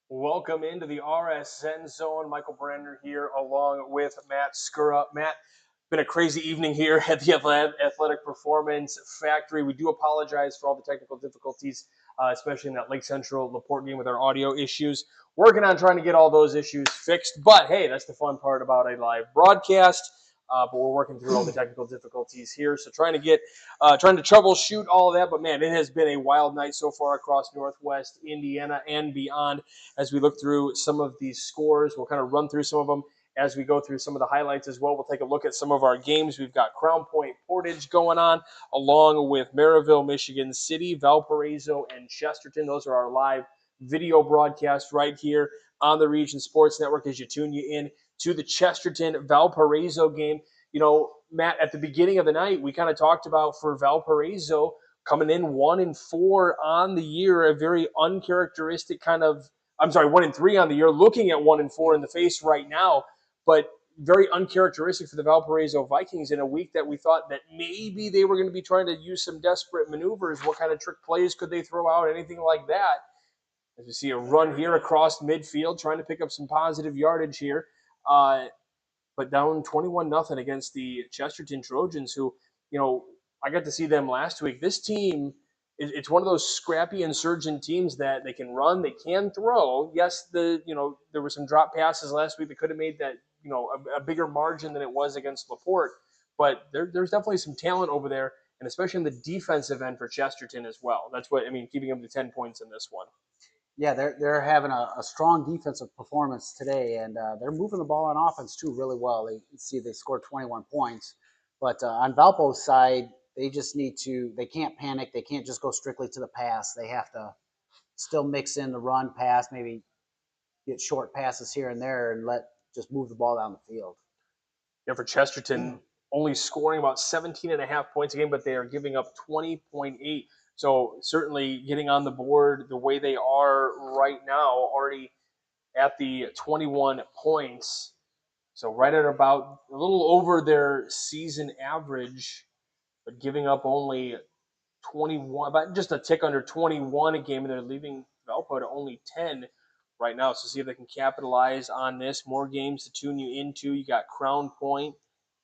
Welcome into the RSN Zone. Michael Brander here along with Matt Skura. Matt, been a crazy evening here at the Athletic Performance Factory. We do apologize for all the technical difficulties, especially in that Lake Central LaPorte game with our audio issues. Working on trying to get all those issues fixed, but hey, that's the fun part about a live broadcast. But we're working through all the technical difficulties here, so trying to troubleshoot all of that. But man, it has been a wild night so far across Northwest Indiana and beyond. As we look through some of these scores, we'll kind of run through some of them as we go through some of the highlights as well. We'll take a look at some of our games. We've got Crown Point Portage going on, along with Maryville, Michigan City, Valparaiso, and Chesterton. Those are our live video broadcasts right here on the Region Sports Network as you tune you in to the Chesterton Valparaiso game. You know, Matt, at the beginning of the night, we kind of talked about for Valparaiso coming in 1-4 on the year, a very uncharacteristic kind of, 1-3 on the year, looking at 1-4 in the face right now, but very uncharacteristic for the Valparaiso Vikings in a week that we thought that maybe they were going to be trying to use some desperate maneuvers. What kind of trick plays could they throw out? Anything like that. As you see a run here across midfield, trying to pick up some positive yardage here. But down 21-0 against the Chesterton Trojans, who, you know, I got to see them last week. This team, it's one of those scrappy insurgent teams that they can run, they can throw. Yes, there were some drop passes last week that could have made that, a bigger margin than it was against LaPorte. But there's definitely some talent over there, and especially in the defensive end for Chesterton as well. That's what, keeping them to 10 points in this one. Yeah, they're having a strong defensive performance today, and they're moving the ball on offense too really well. They scored 21 points, but on Valpo's side, they just need to. They can't panic. They can't just go strictly to the pass. They have to still mix in the run, pass, maybe get short passes here and there, and just move the ball down the field. Yeah, for Chesterton, only scoring about 17.5 points a game, but they are giving up 20.8. So certainly getting on the board the way they are right now, already at the 21 points. So right at about a little over their season average, but giving up only 21, about just a tick under 21 a game, and they're leaving Valpo to only 10 right now. So see if they can capitalize on this. More games to tune you into. You got Crown Point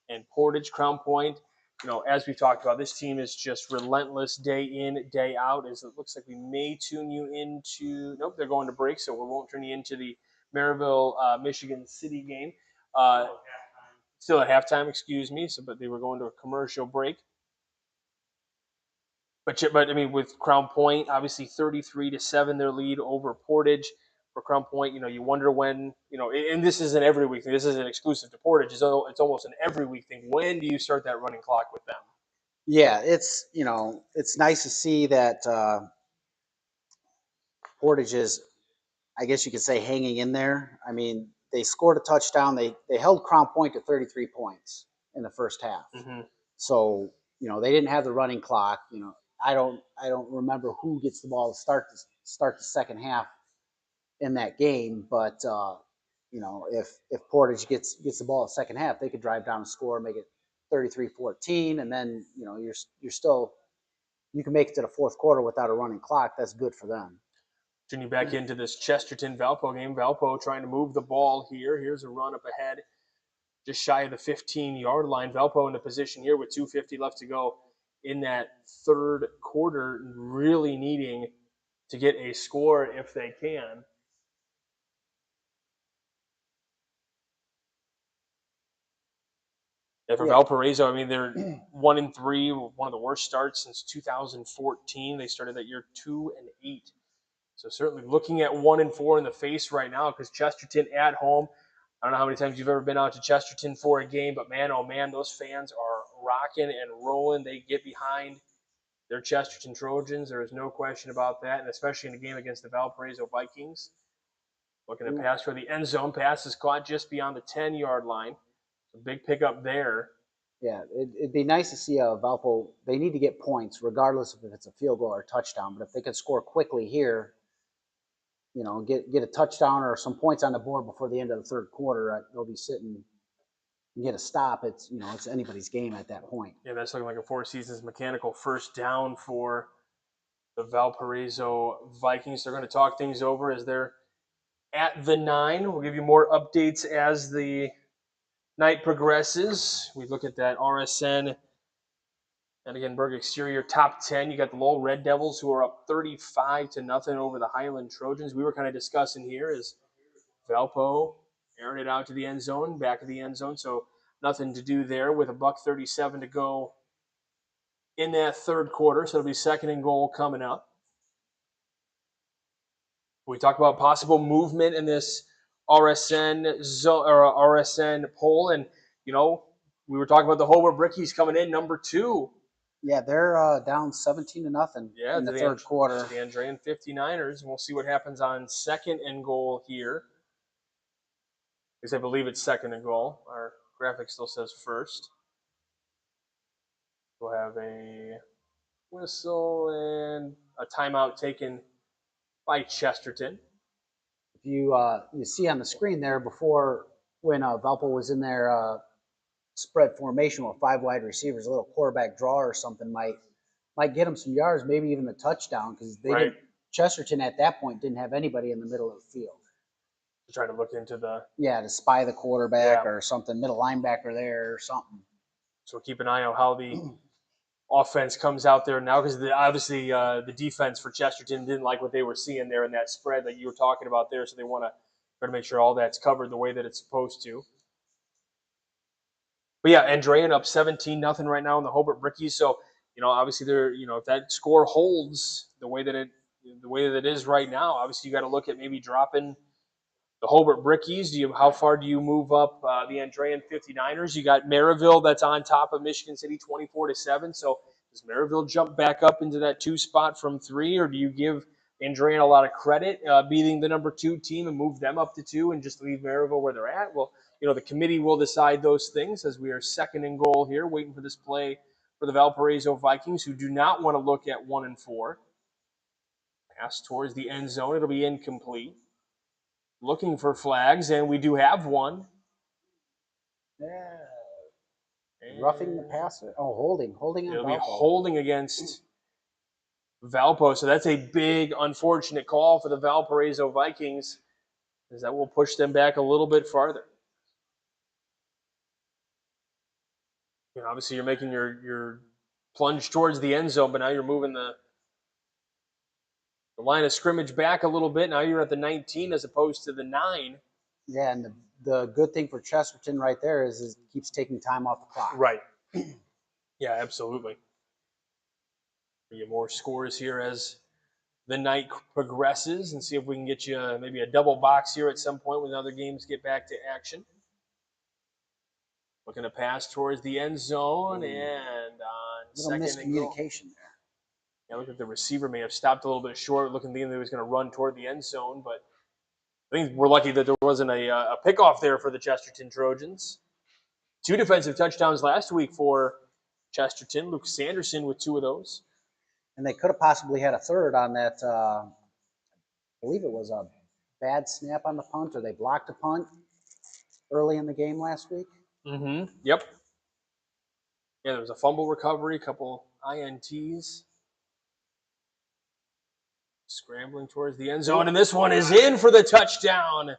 and Portage. Crown Point, as we've talked about, this team is just relentless day in, day out. As it looks like we may tune you into, nope, they're going to break, so we won't turn you into the Maryville, Michigan City game. Still at halftime, excuse me. But they were going to a commercial break. But with Crown Point, obviously 33-7, their lead over Portage. For Crown Point, you wonder when, and this isn't every week thing. This isn't exclusive to Portage. It's almost an every week thing. When do you start that running clock with them? Yeah, it's nice to see that Portage is, I guess you could say, hanging in there. I mean, they scored a touchdown. They held Crown Point to 33 points in the first half. Mm-hmm. So, they didn't have the running clock. I don't remember who gets the ball to start the second half in that game, but if Portage gets the ball in the second half, they could drive down and score, make it 33-14, and then you're still, you can make it to the fourth quarter without a running clock. That's good for them. Turning back into this Chesterton-Valpo game. Valpo trying to move the ball here. Here's a run up ahead, just shy of the 15-yard line. Valpo in the position here with 2:50 left to go in that third quarter, really needing to get a score if they can. Yeah, for Valparaiso, they're 1-3, one of the worst starts since 2014. They started that year 2-8. So certainly looking at 1-4 in the face right now, because Chesterton at home. I don't know how many times you've ever been out to Chesterton for a game, but man, oh man, those fans are rocking and rolling. They get behind their Chesterton Trojans. There is no question about that, and especially in a game against the Valparaiso Vikings. Looking to pass for the end zone. Pass is caught just beyond the 10-yard line. A big pickup there. Yeah, it'd be nice to see Valpo. They need to get points, regardless if it's a field goal or a touchdown. But if they could score quickly here, get a touchdown or some points on the board before the end of the third quarter, they'll be sitting and get a stop. It's anybody's game at that point. Yeah, that's looking like a Four Seasons mechanical first down for the Valparaiso Vikings. They're going to talk things over as they're at the 9. We'll give you more updates as the night progresses. We look at that RSN and again, Berg exterior top 10. You got the Lowell Red Devils who are up 35-0 over the Highland Trojans. We were kind of discussing here is Valpo airing it out to the end zone, back of the end zone. So nothing to do there with a $1:37 to go in that third quarter. So it'll be second and goal coming up. We talk about possible movement in this RSN zone or RSN poll, and we were talking about the Hobart Brickies coming in number 2. Yeah, they're down 17-0 in the third quarter. To the Andrean 59ers, and we'll see what happens on second and goal here. Because I believe it's second and goal. Our graphic still says first. We'll have a whistle and a timeout taken by Chesterton. If you see on the screen there before when Valpo was in their spread formation with 5 wide receivers, a little quarterback draw or something might get them some yards, maybe even the touchdown, because they didn't. Chesterton at that point didn't have anybody in the middle of the field. Trying to look into to spy the quarterback or something, middle linebacker there or something. So keep an eye on how the offense comes out there now, because obviously the defense for Chesterton didn't like what they were seeing there in that spread that you were talking about there, so they want to try to make sure all that's covered the way that it's supposed to. But yeah, Andrean up 17-0 right now in the Hobart Brickies. So obviously they're if that score holds the way that it is right now, obviously you got to look at maybe dropping the Hobart Brickies. How far do you move up the Andrean 59ers? You got Maryville that's on top of Michigan City 24-7. So does Maryville jump back up into that 2 spot from 3, or do you give Andrean a lot of credit beating the number 2 team and move them up to 2 and just leave Maryville where they're at? Well, the committee will decide those things as we are second and goal here, waiting for this play for the Valparaiso Vikings, who do not want to look at 1 and 4. Pass towards the end zone. It'll be incomplete. Looking for flags, and we do have one. Yeah. Roughing the passer. Oh, holding on It'll Valpo. be holding against Valpo. So that's a big, unfortunate call for the Valparaiso Vikings, because that will push them back a little bit farther. Obviously, you're making your plunge towards the end zone, but now you're moving the line of scrimmage back a little bit. Now you're at the 19 as opposed to the 9. Yeah, and the good thing for Chesterton right there is it keeps taking time off the clock. Right. Yeah, absolutely. We get more scores here as the night progresses, and see if we can get you maybe a double box here at some point when other games get back to action. Looking to pass towards the end zone, and on second and goal. Miscommunication there. Yeah, look at the receiver may have stopped a little bit short, looking like he was going to run toward the end zone, but I think we're lucky that there wasn't a pickoff there for the Chesterton Trojans. 2 defensive touchdowns last week for Chesterton. Luke Sanderson with 2 of those. And they could have possibly had a third on that. I believe it was a bad snap on the punt, or they blocked a punt early in the game last week. Mm-hmm. Yep. Yeah, there was a fumble recovery, a couple INTs. Scrambling towards the end zone, and this one is in for the touchdown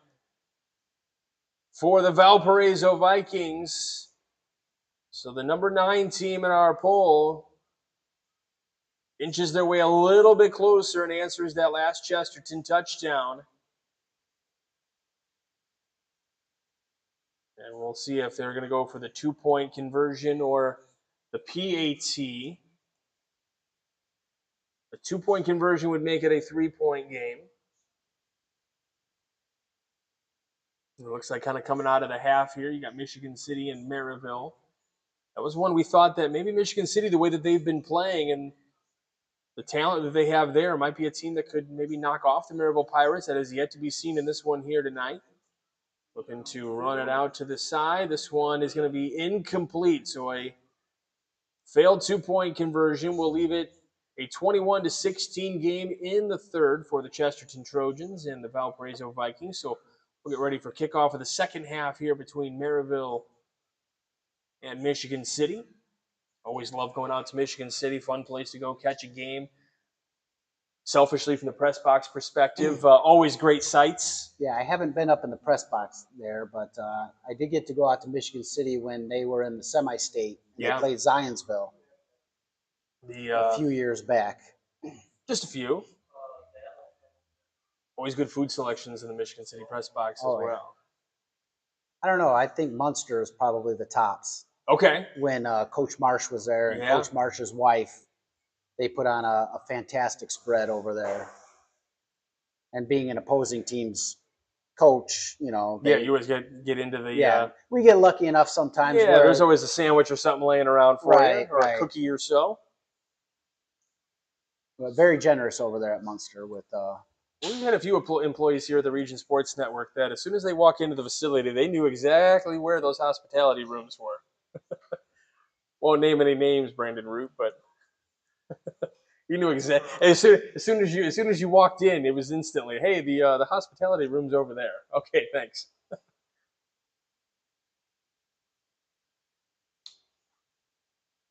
for the Valparaiso Vikings. So the number 9 team in our poll inches their way a little bit closer and answers that last Chesterton touchdown. And we'll see if they're going to go for the 2-point conversion or the PAT. The 2-point conversion would make it a 3-point game. It looks like kind of coming out of the half here, you got Michigan City and Maryville. That was one we thought that maybe Michigan City, the way that they've been playing and the talent that they have there, might be a team that could maybe knock off the Maryville Pirates. That is yet to be seen in this one here tonight. Looking to run it out to the side. This one is going to be incomplete. So a failed 2-point conversion will leave it a 21-16 game in the third for the Chesterton Trojans and the Valparaiso Vikings. So we'll get ready for kickoff of the second half here between Maryville and Michigan City. Always love going out to Michigan City. Fun place to go catch a game. selfishly from the press box perspective, always great sights. Yeah, I haven't been up in the press box there, but I did get to go out to Michigan City when they were in the semi-state and they Yeah, played Zionsville the a few years back. just a few. Always good food selections in the Michigan City press box as Oh yeah, well. I don't know. I think Munster is probably the tops. Okay. When Coach Marsh was there and Yeah. Coach Marsh's wife, they put on a fantastic spread over there. And being an opposing team's coach, Yeah, you always get into the yeah, we get lucky enough sometimes yeah. There's where, always a sandwich or something laying around for you, right, or a right, cookie or so. but very generous over there at Munster with, We've had a few employees here at the Region Sports Network that as soon as they walk into the facility, they knew exactly where those hospitality rooms were. Won't name any names, Brandon Root, but you knew exactly. As soon as you walked in, it was instantly, hey, the hospitality room's over there. Okay, thanks.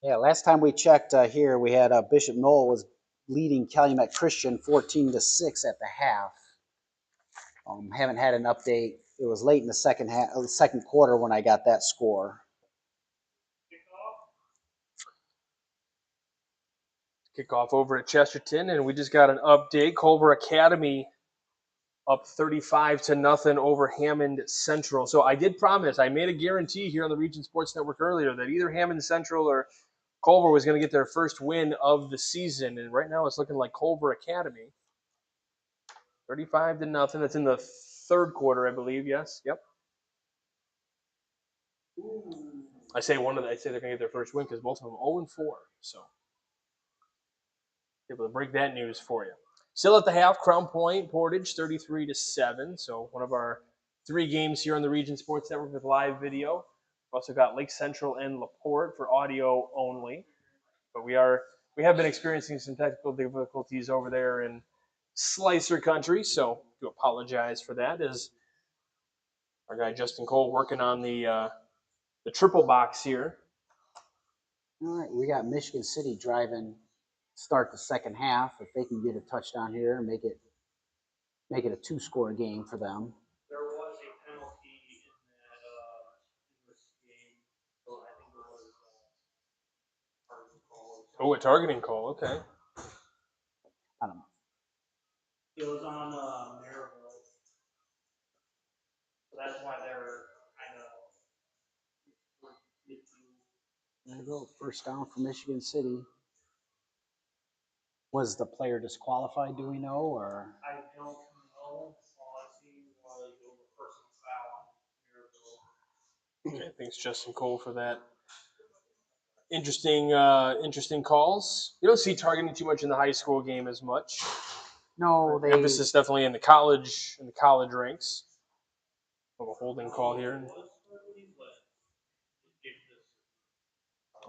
yeah, last time we checked here, we had Bishop Knoll was leading Calumet Christian 14-6 at the half. Haven't had an update. It was late in the second quarter when I got that score. Kickoff over at Chesterton, and we just got an update. Culver Academy up 35-0 over Hammond Central. So I did promise, I made a guarantee here on the Region Sports Network earlier that either Hammond Central or Culver was going to get their first win of the season, and right now it's looking like Culver Academy. 35-0. That's in the third quarter, I believe. Yes. Yep. I say they're going to get their first win because both of them 0-4. So able to break that news for you. Still at the half, Crown Point Portage 33-7. So one of our 3 games here on the Region Sports Network with live video. We've also got Lake Central and LaPorte for audio only. But we have been experiencing some technical difficulties over there in Slicer Country, so do apologize for that. As our guy Justin Cole working on the triple box here. All right, we got Michigan City driving start the second half. If they can get a touchdown here and make it a 2-score game for them. There was a penalty in this game, so I think it was targeting call. Oh, a targeting call. Okay. I don't know. It was on Maryville, so that's why they're kind of. There you go. First down for Michigan City. Was the player disqualified? Do we know, or? I don't know. All I seen was a personal foul on Maryville. Okay, thanks Justin Cole for that. Interesting calls. You don't see targeting too much in the high school game as much. No, Emphasis definitely in the college ranks. Of a holding call here.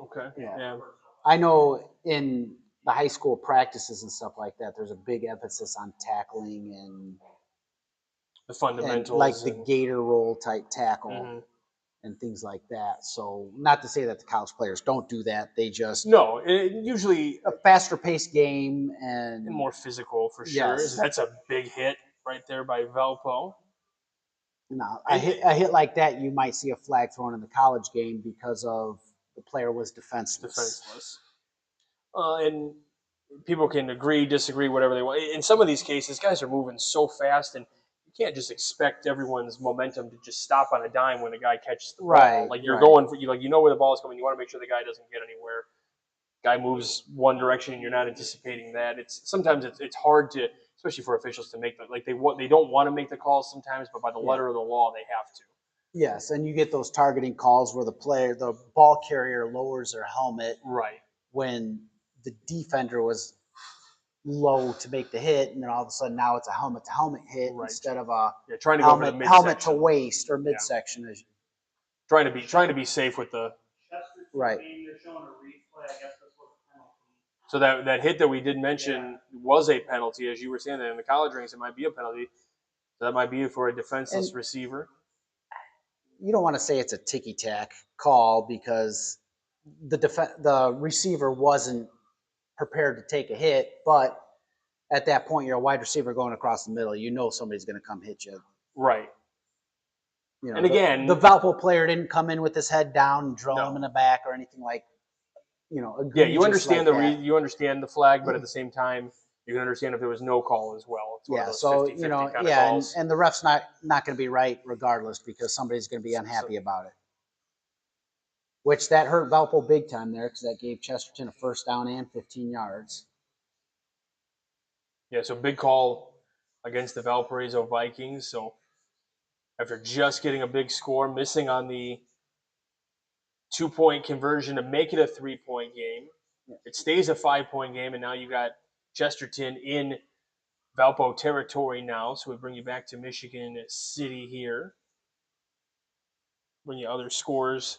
Okay. Yeah. I know in the high school practices and stuff like that, there's a big emphasis on tackling The fundamentals, and like the gator roll type tackle. Mm-hmm. And things like that. So not to say that the college players don't do that. They just usually a faster paced game and more physical for sure. Yes. That's a big hit right there by Valpo. No, a hit like that, you might see a flag thrown in the college game because of the player was defenseless. And people can agree, disagree, whatever they want. In some of these cases, guys are moving so fast, and you can't just expect everyone's momentum to just stop on a dime when a guy catches the ball. Like you're going for you know where the ball is coming. You want to make sure the guy doesn't get anywhere. Guy moves one direction, and you're not anticipating that. Sometimes it's hard to, especially for officials, to make they don't want to make the calls sometimes, but by the letter of the law, they have to. Yes, and you get those targeting calls where the ball carrier lowers their helmet, right, when the defender was low to make the hit, and then all of a sudden now it's a helmet to helmet hit instead of a trying to helmet to waist or midsection. Yeah. Trying to be safe with the right. So that hit that we did mention was a penalty, as you were saying that in the college ranks, it might be a penalty. So that might be for a defenseless receiver. You don't want to say it's a ticky-tack call because the receiver wasn't prepared to take a hit, but at that point, you're a wide receiver going across the middle. You know somebody's going to come hit you. Right. You know, And again, the Valpo player didn't come in with his head down and drill No. him in the back or anything like, yeah, you egregious understand like that. you understand the flag, but at the same time, you can understand if there was no call as well. It's one of Yeah, those so 50-50 kind of calls. and the ref's not going to be right regardless because somebody's going to be unhappy about it. Which that hurt Valpo big time there because that gave Chesterton a first down and 15 yards. Yeah, so big call against the Valparaiso Vikings. So after just getting a big score, missing on the 2-point conversion to make it a 3-point game, it stays a 5-point game, and now you got Chesterton in Valpo territory now. So we bring you back to Michigan City here. Bring you other scores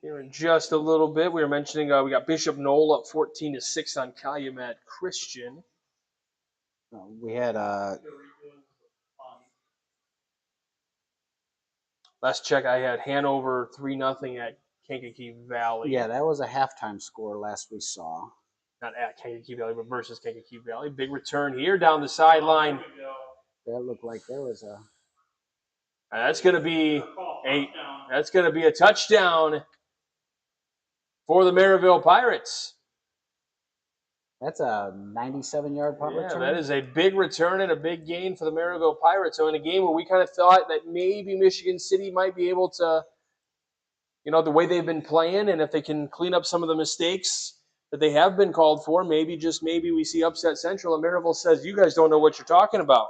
here in just a little bit. We were mentioning we got Bishop Knoll up 14-6 on Calumet Christian. We had last check I had Hanover 3-0 at Kankakee Valley. Yeah, that was a halftime score last we saw. Not at Kankakee Valley, but versus Kankakee Valley. Big return here down the sideline. That looked like there was a. That's going to be a touchdown for the Maryville Pirates. That's a 97-yard punt return. That is a big return and a big gain for the Maryville Pirates. So in a game where we kind of thought that maybe Michigan City might be able to, the way they've been playing, and if they can clean up some of the mistakes that they have been called for, maybe we see upset Central. And Maryville says, "You guys don't know what you're talking about."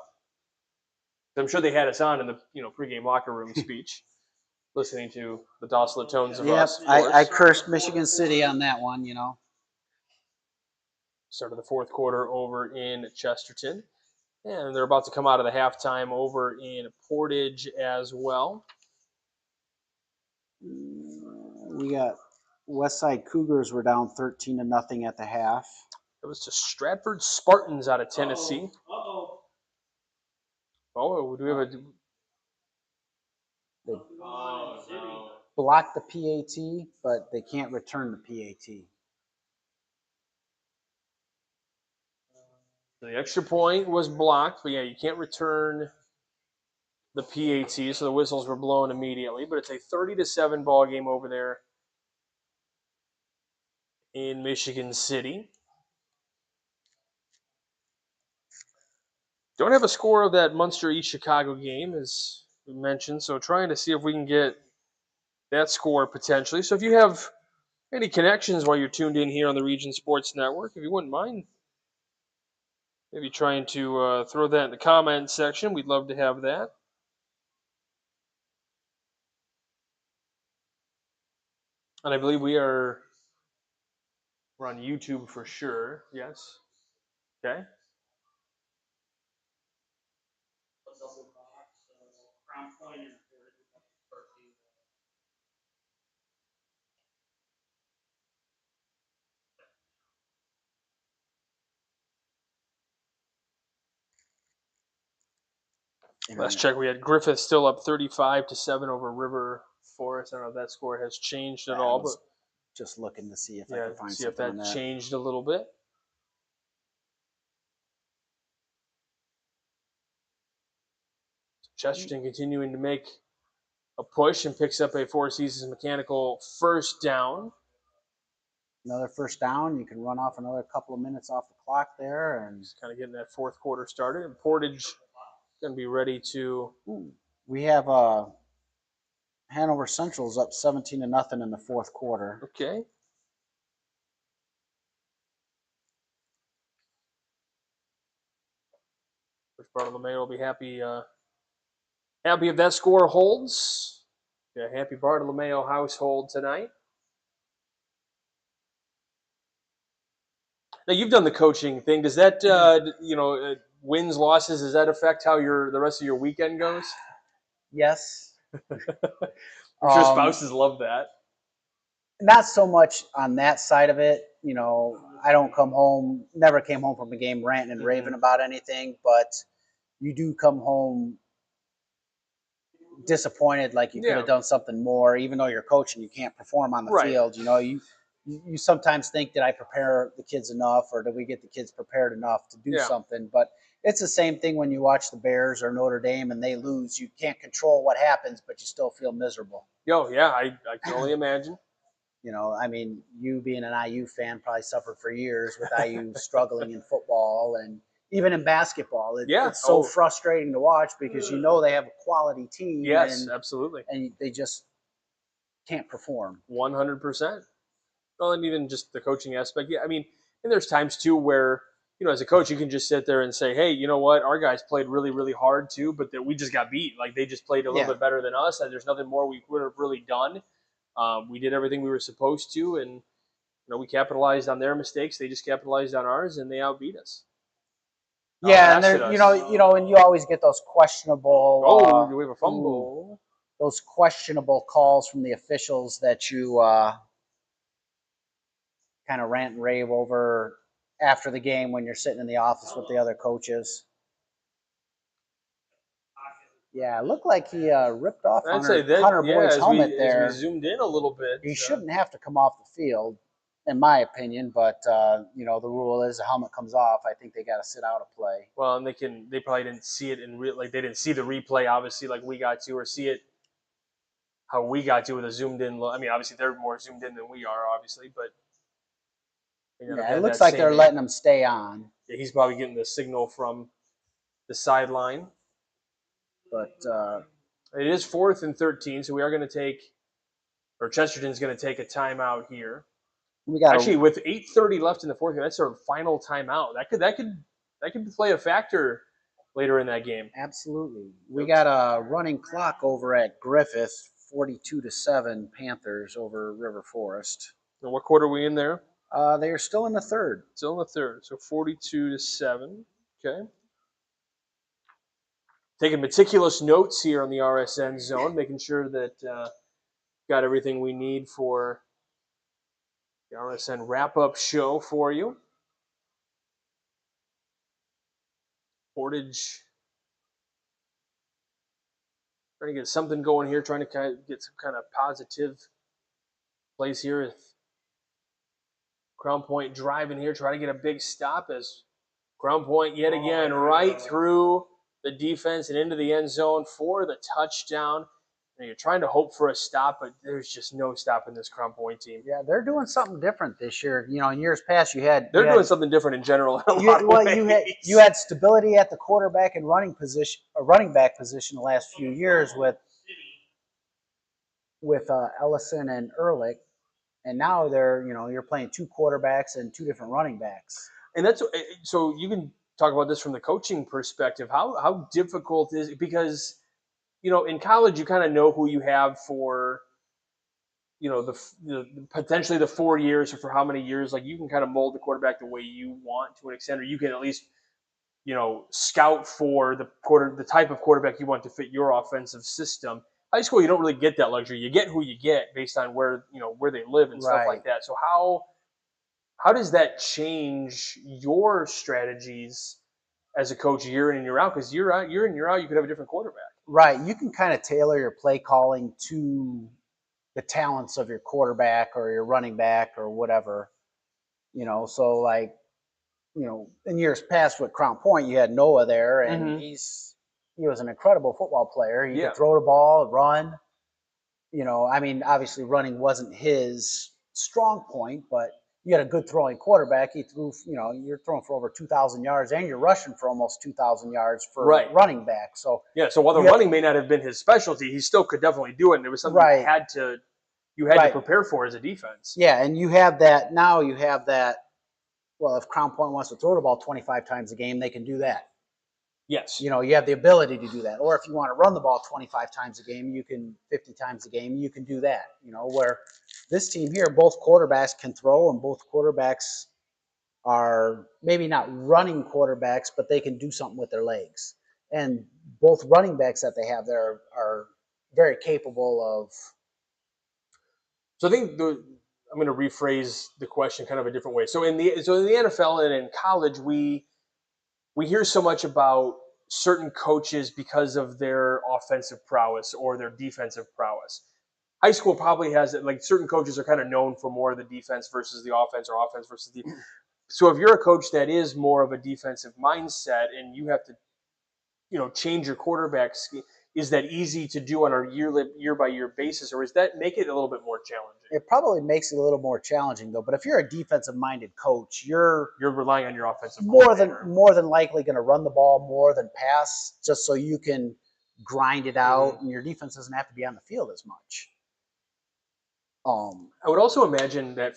I'm sure they had us on in the pregame locker room speech, listening to the docile tones of us. I cursed Michigan City on that one. Start of the fourth quarter over in Chesterton. And they're about to come out of the halftime over in Portage as well. We got Westside Cougars were down 13-0 at the half. It was to Stratford Spartans out of Tennessee. Oh, do we have a... They blocked the PAT, but they can't return the PAT. The extra point was blocked, but yeah, you can't return the PAT, so the whistles were blown immediately. But it's a 30-7 ball game over there in Michigan City. Don't have a score of that Munster East Chicago game, as we mentioned, so trying to see if we can get that score potentially. So if you have any connections while you're tuned in here on the Region Sports Network, if you wouldn't mind maybe trying to throw that in the comment section, we'd love to have that. And I believe we're on YouTube for sure. Yes. Okay. Last check, we had Griffith still up 35-7 over River Forest. I don't know if that score has changed at all, but just looking to see if I can find see if something that on that. changed a little bit. Chesterton continuing to make a push and picks up a Four Seasons Mechanical first down. Another first down. You can run off another couple of minutes off the clock there, and just kind of getting that fourth quarter started. And Portage going to be ready to. We have Hanover Central's up 17-0 in the fourth quarter. Okay. Coach Bartolomeo will be happy if that score holds. Yeah, happy Bartolomeo household tonight. Now you've done the coaching thing. Does that wins, losses, does that affect how the rest of your weekend goes? Yes. I'm sure spouses love that. Not so much on that side of it. I don't never came home from a game ranting and raving about anything, but you do come home disappointed, like you could have done something more. Even though you're coaching, you can't perform on the field. You you sometimes think, did I prepare the kids enough, or did we get the kids prepared enough to do Yeah. something? But it's the same thing when you watch the Bears or Notre Dame and they lose. You can't control what happens, but you still feel miserable. Yo, yeah, I can only imagine. You know, I mean, you being an IU fan probably suffered for years with IU struggling in football and even in basketball. Yeah. It's so Oh, frustrating to watch because you know they have a quality team yes, absolutely. and they just can't perform. 100%. Well, and even just the coaching aspect. Yeah, I mean, and there's times too where, as a coach, you can just sit there and say, hey, you know what? Our guys played really, really hard too, but that we just got beat. Like they just played a little Yeah. bit better than us, and there's nothing more we would have really done. We did everything we were supposed to, and we capitalized on their mistakes. They just capitalized on ours, and they outbeat us. Yeah, and Outlasted there, us. and you always get those questionable, Oh, we have a fumble. those questionable calls from the officials that you kind of rant and rave over after the game when you're sitting in the office with the other coaches. Yeah, it looked like he ripped off I'd say Hunter that, yeah. Boyd's As helmet we there. zoomed in a little bit, He shouldn't have to come off the field, in my opinion. But the rule is the helmet comes off. I think they got to sit out a play. well, and they probably didn't see it in real, like they didn't see the replay, obviously, like we got to, or see it how we got to with a zoomed in. I mean, obviously they're more zoomed in than we are, obviously, but they not have Yeah, it had looks that like they're same. letting him stay on. Yeah, he's probably getting the signal from the sideline. But It is 4th and 13, so we are going to take, or Chesterton's going to take a timeout here. we got Actually, with 8:30 left in the fourth, that's our final timeout. That could play a factor later in that game. absolutely. We got a running clock over at Griffith, 42-7 Panthers over River Forest. And what quarter are we in there? They are still in the third. Still in the third, so 42-7. Okay. Taking meticulous notes here on the RSN zone, making sure that got everything we need for the RSN wrap-up show for you. Portage trying to get something going here, trying to get some kind of positive plays here. If Crown Point driving here, trying to get a big stop as Crown Point yet again right through the defense and into the end zone for the touchdown. You're trying to hope for a stop, but there's just no stopping this Crown Point team. Yeah, they're doing something different this year. In years past, they're doing something different in general. In a lot of ways. You had stability at the quarterback and running position, or running back position, the last few years with Ellison and Ehrlich, and now you're playing two quarterbacks and two different running backs. And that's so you can talk about this from the coaching perspective. How difficult is it? Because in college you kind of know who you have for the potentially the 4 years or for how many years. Like you can kind of mold the quarterback the way you want to an extent, or you can at least scout for the type of quarterback you want to fit your offensive system. High school, you don't really get that luxury. You get who you get based on where they live and stuff like that. So how does that change your strategies as a coach year in and year out? Because year in, year out, you could have a different quarterback. Right. You can kind of tailor your play calling to the talents of your quarterback or your running back or whatever. So like, in years past with Crown Point, you had Noah there, and he was an incredible football player. He could throw the ball, run. I mean, obviously running wasn't his strong point, but you had a good throwing quarterback. He threw, you're throwing for over 2,000 yards, and you're rushing for almost 2,000 yards for running back. So so while the running may not have been his specialty, he still could definitely do it. And it was something you had to prepare for as a defense. Yeah, and you have that now. You have that. Well, if Crown Point wants to throw the ball 25 times a game, they can do that. Yes. You have the ability to do that. Or if you want to run the ball 25 times a game, 50 times a game, you can do that. Where this team here, both quarterbacks can throw, and both quarterbacks are maybe not running quarterbacks, but they can do something with their legs. And both running backs that they have there are very capable of. So I think I'm going to rephrase the question kind of a different way. So in the NFL and in college, we hear so much about certain coaches because of their offensive prowess or their defensive prowess. high school probably has it. Like certain coaches are kind of known for more of the defense versus the offense, or offense versus the. So if you're a coach that is more of a defensive mindset, and you have to, change your quarterback scheme, is that easy to do on a year by year basis, or does that make it a little bit more challenging? It probably makes it a little more challenging though. But if you're a defensive minded coach, you're relying on your offensive more than likely going to run the ball more than pass, just so you can grind it out, and your defense doesn't have to be on the field as much. I would also imagine that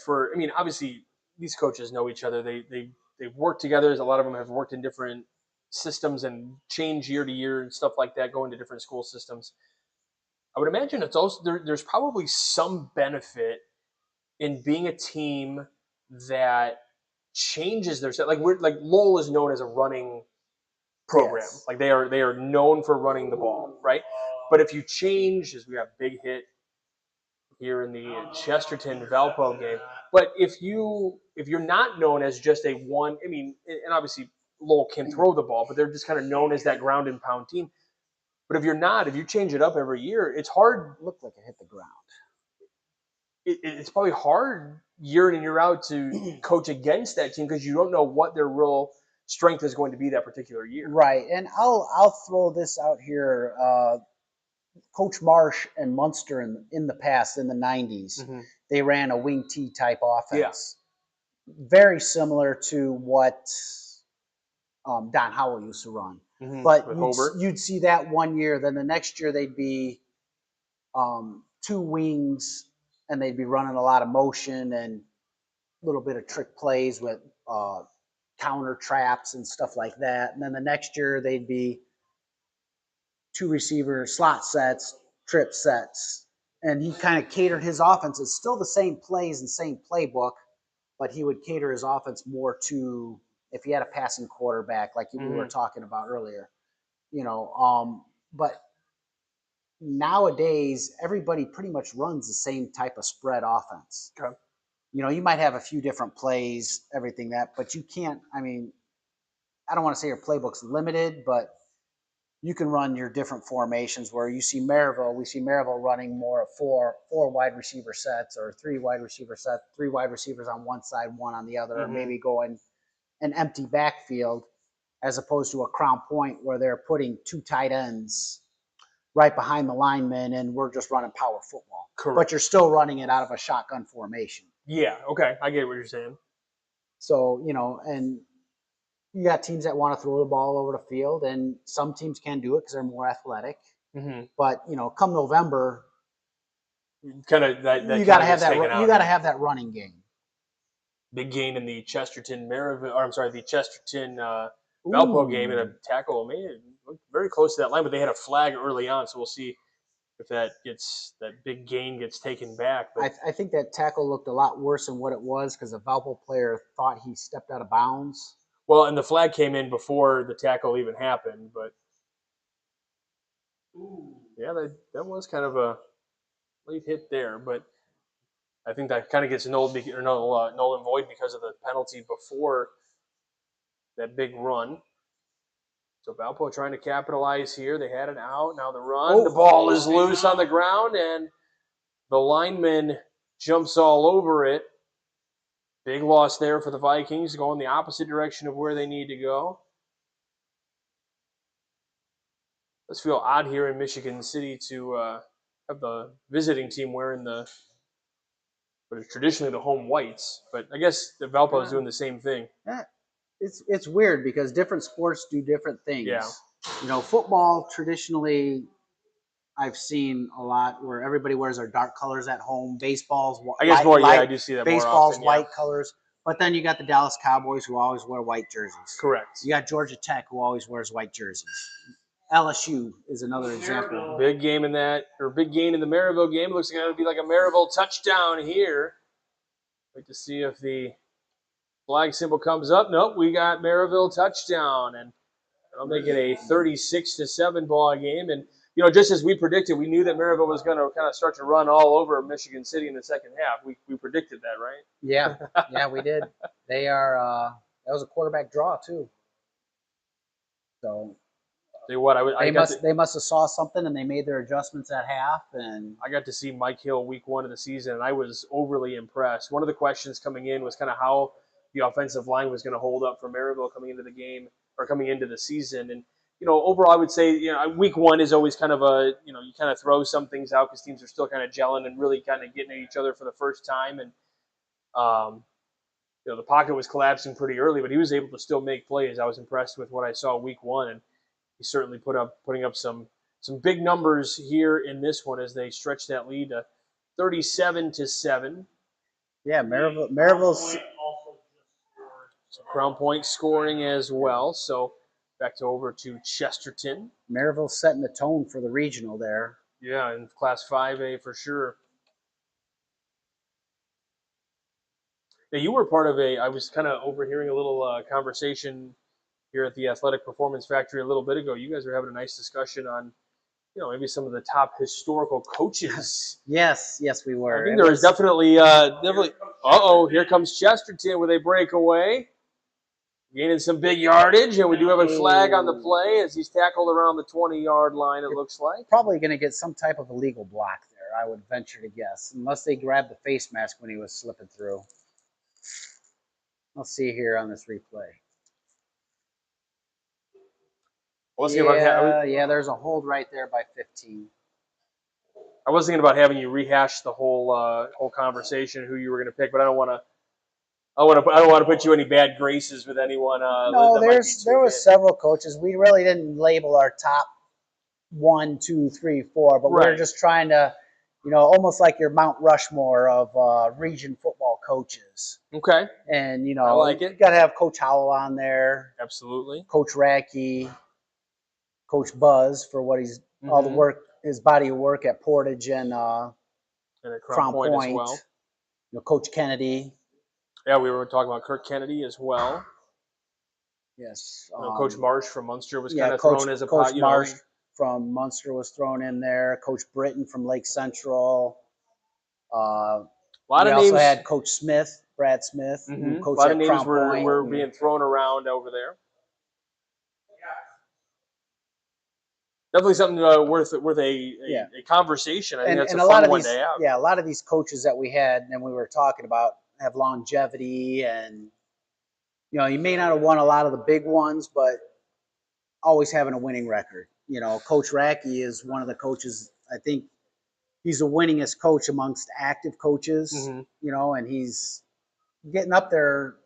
obviously these coaches know each other. They've worked together. A lot of them have worked in different systems and change year to year and stuff like that, going to different school systems. I would imagine it's also there's probably some benefit in being a team that changes their set. Like Lowell is known as a running program. Yes. Like they are known for running the ball, right? But if you change, as we have big hit here in the Chesterton Valpo game, but if you're not known as just a one, and obviously Lowell can throw the ball, but they're just kind of known as that ground and pound team. But if you change it up every year, it's hard. It looked like it hit the ground. It's probably hard year in and year out to coach against that team because you don't know what their real strength is going to be that particular year. Right, and I'll throw this out here. Coach Marsh and Munster in the past, in the 90s, they ran a wing T type offense. Yeah. Very similar to what Don Howell used to run. But you'd see that one year, then the next year they'd be two wings, and they'd be running a lot of motion and a little bit of trick plays with counter traps and stuff like that. And then the next year they'd be two receiver slot sets, trip sets, and he kind of catered his offense. It's still the same plays and same playbook, but he would cater his offense more to if he had a passing quarterback, like we were talking about earlier. But nowadays everybody pretty much runs the same type of spread offense. Okay. You might have a few different plays, everything that, but you can't. I don't want to say your playbook's limited, but you can run your different formations where we see Maryville running more of four wide receiver sets, or three wide receiver sets, three wide receivers on one side, one on the other, or maybe going an empty backfield, as opposed to a Crown Point where they're putting two tight ends right behind the linemen and we're just running power football. Correct. But you're still running it out of a shotgun formation. Yeah, okay. I get what you're saying. So, and you got teams that want to throw the ball over the field, and some teams can do it because they're more athletic. But come November, kind of that you got to have that. You got to have that running game. Big gain in the Chesterton the Chesterton Valpo game, and a tackle. Very close to that line, but they had a flag early on, so we'll see if that big gain gets taken back. But I think that tackle looked a lot worse than what it was because the Valpo player thought he stepped out of bounds. Well, and the flag came in before the tackle even happened, but yeah, that was kind of a late hit there. But I think that kind of gets null and void because of the penalty before that big run. So Valpo trying to capitalize here. They had an out. Now the run. The ball is loose on the ground, and the lineman jumps all over it. Big loss there for the Vikings, going the opposite direction of where they need to go. Let's feel odd here in Michigan City to have the visiting team wearing what is traditionally the home whites. But I guess the Valpo is doing the same thing. It's weird because different sports do different things. Yeah. Football traditionally, I've seen a lot where everybody wears their dark colors at home. Baseball's I do see that baseball's more often, white colors. But then you got the Dallas Cowboys who always wear white jerseys. Correct. You got Georgia Tech who always wears white jerseys. LSU is another example. Big game in that, or big gain in the Maryville game. It looks like it'll be like a Maryville touchdown here. Wait to see if the flag symbol comes up. Nope, we got Maryville touchdown, and it'll make it a 36-7 ball game. And just as we predicted, we knew that Maryville was going to kind of start to run all over Michigan City in the second half. We predicted that, right? Yeah, we did. They are. That was a quarterback draw too. So Tell you what, They must have saw something and they made their adjustments at half. And I got to see Mike Hill week 1 of the season, and I was overly impressed. One of the questions coming in was kind of how the offensive line was going to hold up for Maryville coming into the game or coming into the season. And overall, I would say week 1 is always kind of a you kind of throw some things out because teams are still kind of gelling and really kind of getting at each other for the first time. And the pocket was collapsing pretty early, but he was able to still make plays. I was impressed with what I saw week 1, and he certainly putting up some big numbers here in this one as they stretch that lead to 37-7. Yeah, Maryville's Crown Point scoring as well. So back over to Chesterton. Maryville's setting the tone for the regional there. Yeah, in Class 5A for sure. Now, you were part of I was kind of overhearing a little conversation here at the Athletic Performance Factory a little bit ago. You guys were having a nice discussion on, maybe some of the top historical coaches. Yes, we were. I think there was definitely. Here comes Chesterton with a breakaway. Gaining some big yardage, and we do have a flag on the play as he's tackled around the 20-yard line, it looks like. Probably going to get some type of illegal block there, I would venture to guess, unless they grabbed the face mask when he was slipping through. Let's see here on this replay. Yeah, there's a hold right there by 15. I was thinking about having you rehash the whole conversation, who you were going to pick, but I don't want to put you any bad graces with anyone. No, there was several coaches. We really didn't label our top 1, 2, 3, 4, but we were just trying to, almost like your Mount Rushmore of region football coaches. Okay. And I like it. You got to have Coach Howell on there. Absolutely. Coach Racky, Coach Buzz for what he's all the work, his body of work at Portage and at Crown Point as well. Coach Kennedy. Yeah, we were talking about Kirk Kennedy as well. Yes. Coach Marsh from Munster was kind of thrown as a Coach Marsh from Munster was thrown in there. Coach Britton from Lake Central. A lot of names. We also had Coach Smith, Brad Smith, who coached a lot at of names Crown Point. were being thrown around over there. Definitely something worth a conversation. I think that's a fun one to have. Yeah, a lot of these coaches that we had and we were talking about have longevity, and you may not have won a lot of the big ones, but always having a winning record. Coach Racky is one of the coaches. I think he's the winningest coach amongst active coaches. And he's getting up there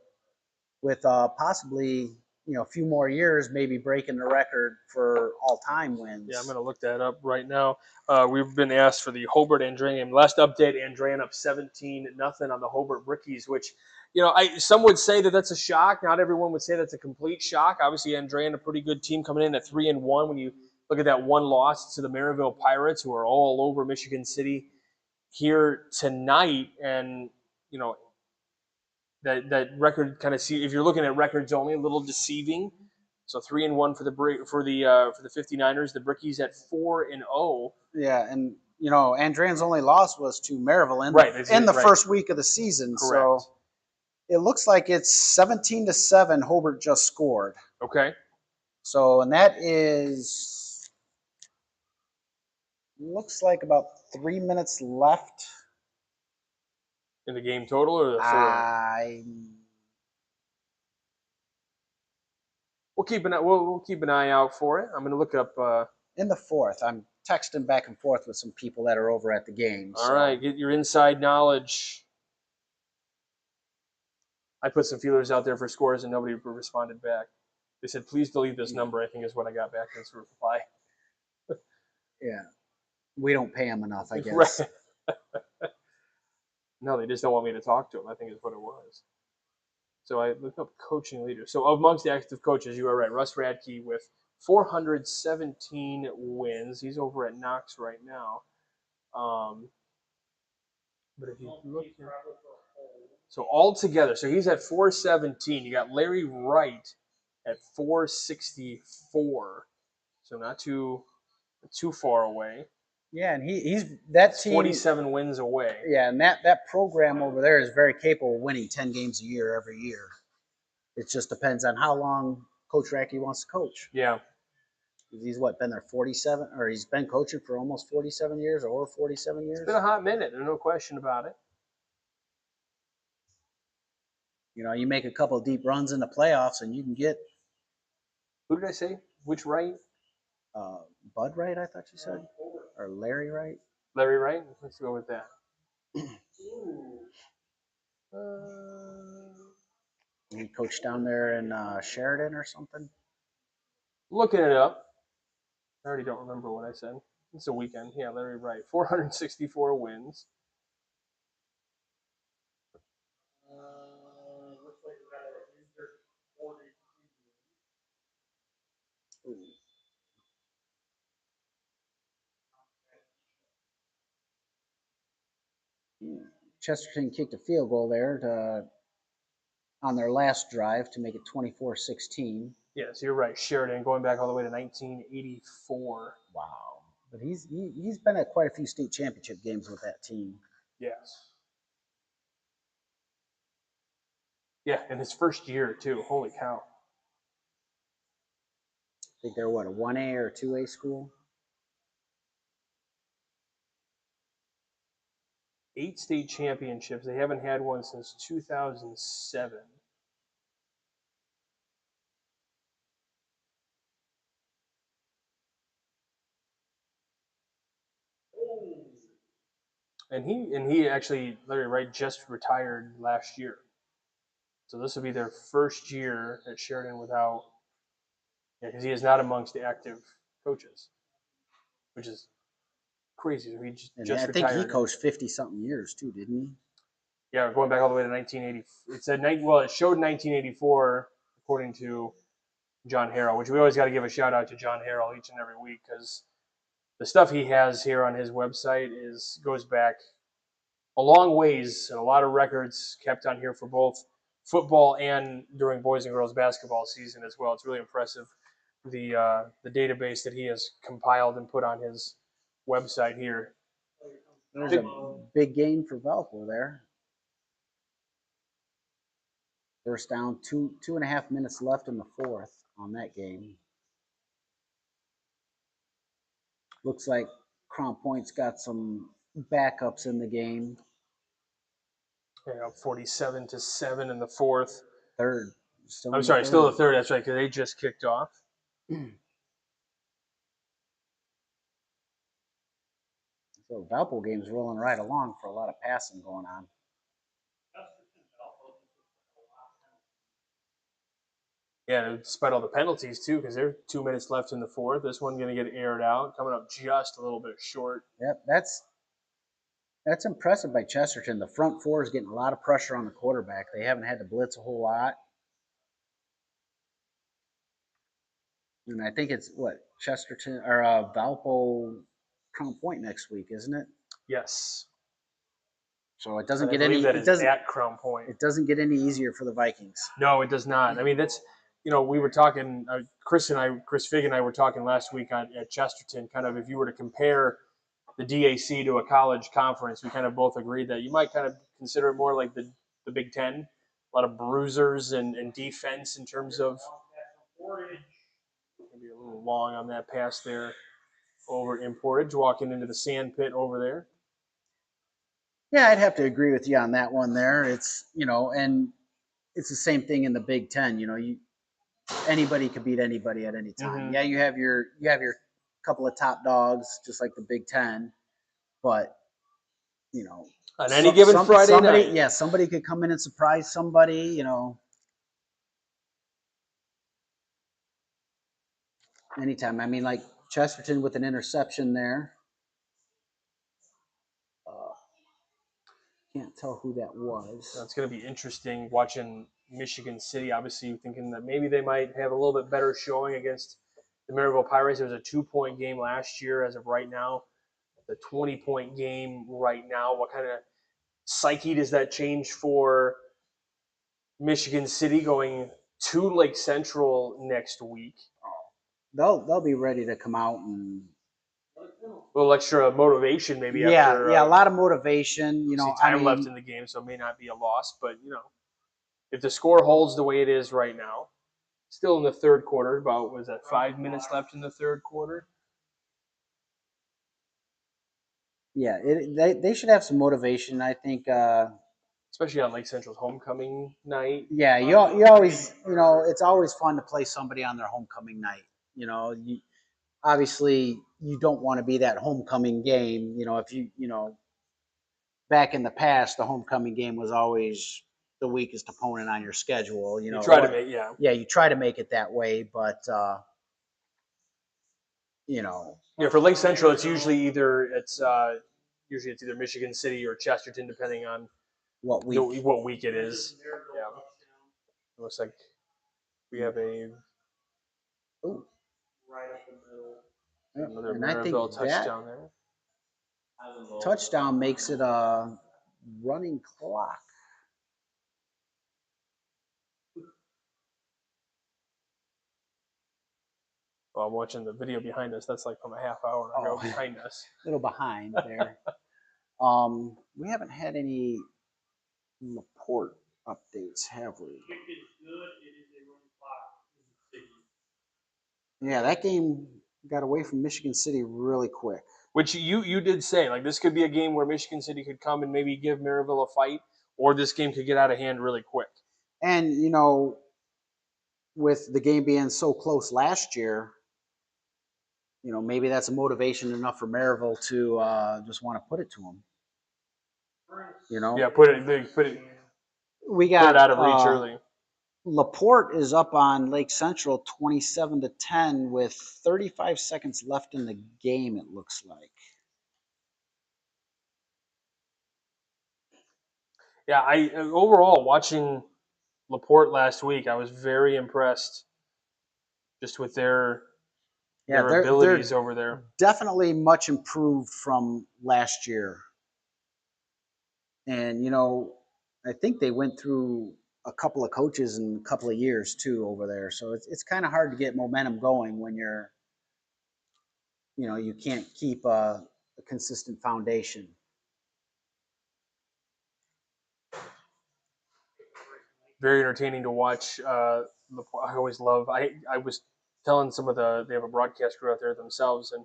with possibly a few more years, maybe breaking the record for all-time wins. Yeah, I'm going to look that up right now. We've been asked for the Hobart Andrean game. Last update, Andrean up 17-0 on the Hobart Brickies, which, some would say that that's a shock. Not everyone would say that's a complete shock. Obviously, Andrean, a pretty good team coming in at 3-1. When you look at that one loss to the Maryville Pirates, who are all over Michigan City here tonight, and that record kind of if you're looking at records only, a little deceiving. So 3-1 for the 59ers. The Brickies at 4-0. Yeah, and Andrean's only loss was to Maryville in the first week of the season. Correct. So it looks like it's 17-7. Hobart just scored. Okay. So and that looks like about 3 minutes left. In the game total, or the third? We'll keep an eye out for it. I'm going to look up in the fourth. I'm texting back and forth with some people that are over at the game. All right, get your inside knowledge. I put some feelers out there for scores, and nobody responded back. They said, "Please delete this number." I think is what I got back as a reply. Yeah, we don't pay them enough, I guess. Right. No, they just don't want me to talk to them, I think is what it was. So I looked up coaching leaders. So amongst the active coaches, you are right. Russ Radke with 417 wins. He's over at Knox right now. But if you look here, so all together, so he's at 417. You got Larry Wright at 464. So not too far away. Yeah, and he's that team 47 wins away. Yeah, and that program over there is very capable of winning 10 games a year every year. It just depends on how long Coach Racky wants to coach. Yeah. He's what, been there 47, or he's been coaching for almost 47 years, or over 47 years. It's been a hot minute. There's no question about it. You know, you make a couple of deep runs in the playoffs, and you can get. Who did I say? Which Wright? Bud Wright, I thought you said, or Larry Wright. Larry Wright. Let's go with that. He coached down there in Sheridan or something. Looking it up. I already don't remember what I said. It's a weekend. Yeah, Larry Wright. 464 wins. Chesterton kicked a field goal there on their last drive to make it 24-16. Yes, you're right. Sheridan, going back all the way to 1984. Wow. But he's been at quite a few state championship games with that team. Yes. Yeah, in his first year, too. Holy cow. I think they're, what, a 1A or 2A school? 8 state championships. They haven't had one since 2007. And he actually, Larry Wright, just retired last year. So this will be their first year at Sheridan without, because he is not amongst the active coaches, which is crazy. So he just I think retired. he coached 50-something years too, didn't he? Yeah, going back all the way to 1980. It said, well, it showed 1984 according to John Harrell, which we always got to give a shout out to John Harrell each and every week because the stuff he has here on his website goes back a long ways and a lot of records kept on here for both football and during boys and girls basketball season as well. It's really impressive the database that he has compiled and put on his website here. There's a big gain for Valpo there. First down, 2.5 minutes left in the fourth on that game. Looks like Crown Point's got some backups in the game. Yeah, 47-7 in the fourth. Third. Still the third. That's right, because they just kicked off. So Valpo game's rolling right along for a lot of passing going on. Yeah, despite all the penalties too, because there's 2 minutes left in the fourth. This one going to get aired out, coming up just a little bit short. Yep, that's impressive by Chesterton. The front four is getting a lot of pressure on the quarterback. They haven't had to blitz a whole lot. And I think it's what, Chesterton or Valpo Crown Point next week, isn't it? Yes. So it doesn't And get I believe any. that is at Crown Point. It doesn't get any easier for the Vikings. No, it does not. I mean, that's, we were talking. Chris Fig and I were talking last week at Chesterton. Kind of, if you were to compare the DAC to a college conference, we kind of both agreed that you might kind of consider it more like the Big Ten. A lot of bruisers and defense in terms of maybe a little long on that pass there over in Portage, walking into the sand pit over there. Yeah, I'd have to agree with you on that one there. It's, and it's the same thing in the Big Ten. Anybody could beat anybody at any time. Mm-hmm. Yeah, you have your couple of top dogs, just like the Big Ten, but on any given Friday night, yeah, somebody could come in and surprise somebody. Anytime. I mean, like Chesterton with an interception there. Can't tell who that was. So it's going to be interesting watching Michigan City. Obviously, thinking that maybe they might have a little bit better showing against the Maryville Pirates. It was a 2-point game last year. As of right now, the 20-point game right now. What kind of psyche does that change for Michigan City going to Lake Central next week? They'll be ready to come out and a little extra motivation, maybe. Yeah, after, a lot of motivation. Time left in the game, so it may not be a loss. But if the score holds the way it is right now, Still in the third quarter. About was that 5 minutes left in the third quarter? Yeah, they should have some motivation. I think. Especially on Lake Central's homecoming night. Yeah, you always it's always fun to play somebody on their homecoming night. Obviously you don't want to be that homecoming game. If back in the past, the homecoming game was always the weakest opponent on your schedule. You try to make, yeah. Yeah, you try to make it that way, but you know, Yeah, for Lake Central, it's usually either Michigan City or Chesterton, depending on what week? what week it is. Yeah, it looks like we have Ooh, another and I think Maryville that touchdown there. touchdown makes it a running clock. Well, I'm watching the video behind us. That's like from a half hour ago behind us. A little behind there. We haven't had any Laporte updates, have we? Yeah, that game got away from Michigan City really quick. Which you did say, like, this could be a game where Michigan City could come and maybe give Maryville a fight, or this game could get out of hand really quick. And with the game being so close last year, maybe that's a motivation enough for Maryville to just want to put it to them. Yeah, put it We got out of reach early. Laporte is up on Lake Central 27-10 with 35 seconds left in the game, it looks like. Yeah, I overall watching Laporte last week, I was very impressed just with their abilities over there. Definitely much improved from last year. And I think they went through a couple of coaches in a couple of years too over there. So it's kind of hard to get momentum going when you can't keep a consistent foundation. Very entertaining to watch. I always love. I was telling they have a broadcast crew out there themselves, and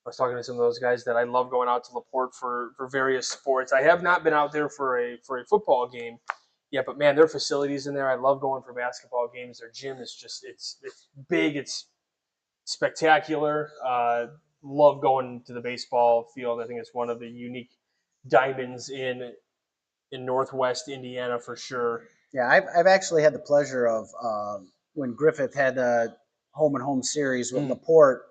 I was talking to some of those guys that I love going out to Laporte for various sports. I have not been out there for a football game yet, but man, their facilities in there. I love going for basketball games. Their gym is just it's big. It's spectacular. Love going to the baseball field. I think it's one of the unique diamonds in Northwest Indiana for sure. Yeah, I've actually had the pleasure of when Griffith had a home and home series with Laporte.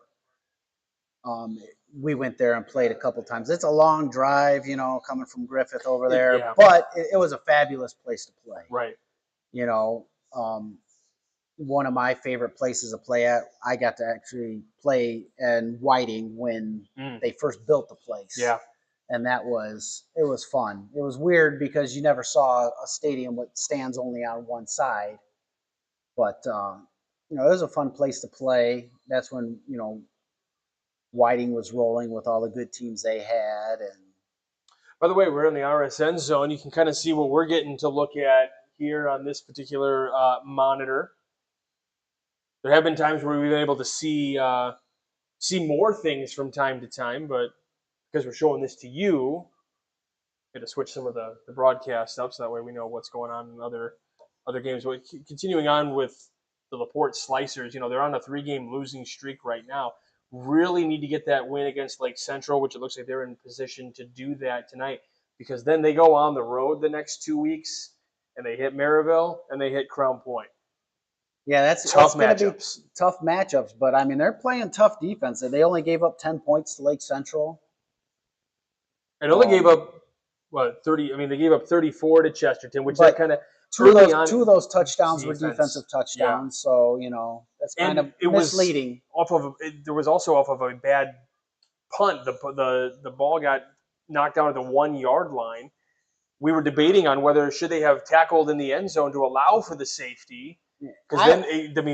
We went there and played a couple times. It's a long drive, coming from Griffith over there, but it was a fabulous place to play. Right. One of my favorite places to play at, I got to actually play in Whiting when they first built the place. Yeah. And it was fun. It was weird because you never saw a stadium with stands only on one side. But, it was a fun place to play. That's when, Whiting was rolling with all the good teams they had. And by the way, we're in the RSN zone. You can kind of see what we're getting to look at here on this particular monitor. There have been times where we've been able to see more things from time to time, but because we're showing this to you, we had to switch some of the broadcast up so that way we know what's going on in other games. But continuing on with the Laporte Slicers, they're on a 3-game losing streak right now. Really need to get that win against Lake Central, which it looks like they're in position to do that tonight, because then they go on the road the next 2 weeks and they hit Maryville and they hit Crown Point. Yeah, that's going to be tough matchups. But I mean, they're playing tough defense, and they only gave up 10 points to Lake Central. And only gave up 30. I mean, they gave up 34 to Chesterton, which that kind of two of those touchdowns were defensive touchdowns. Yeah. So that's kind of misleading. There was also off of a bad punt. The ball got knocked down at the 1-yard line. We were debating on whether should they have tackled in the end zone to allow for the safety. Because then,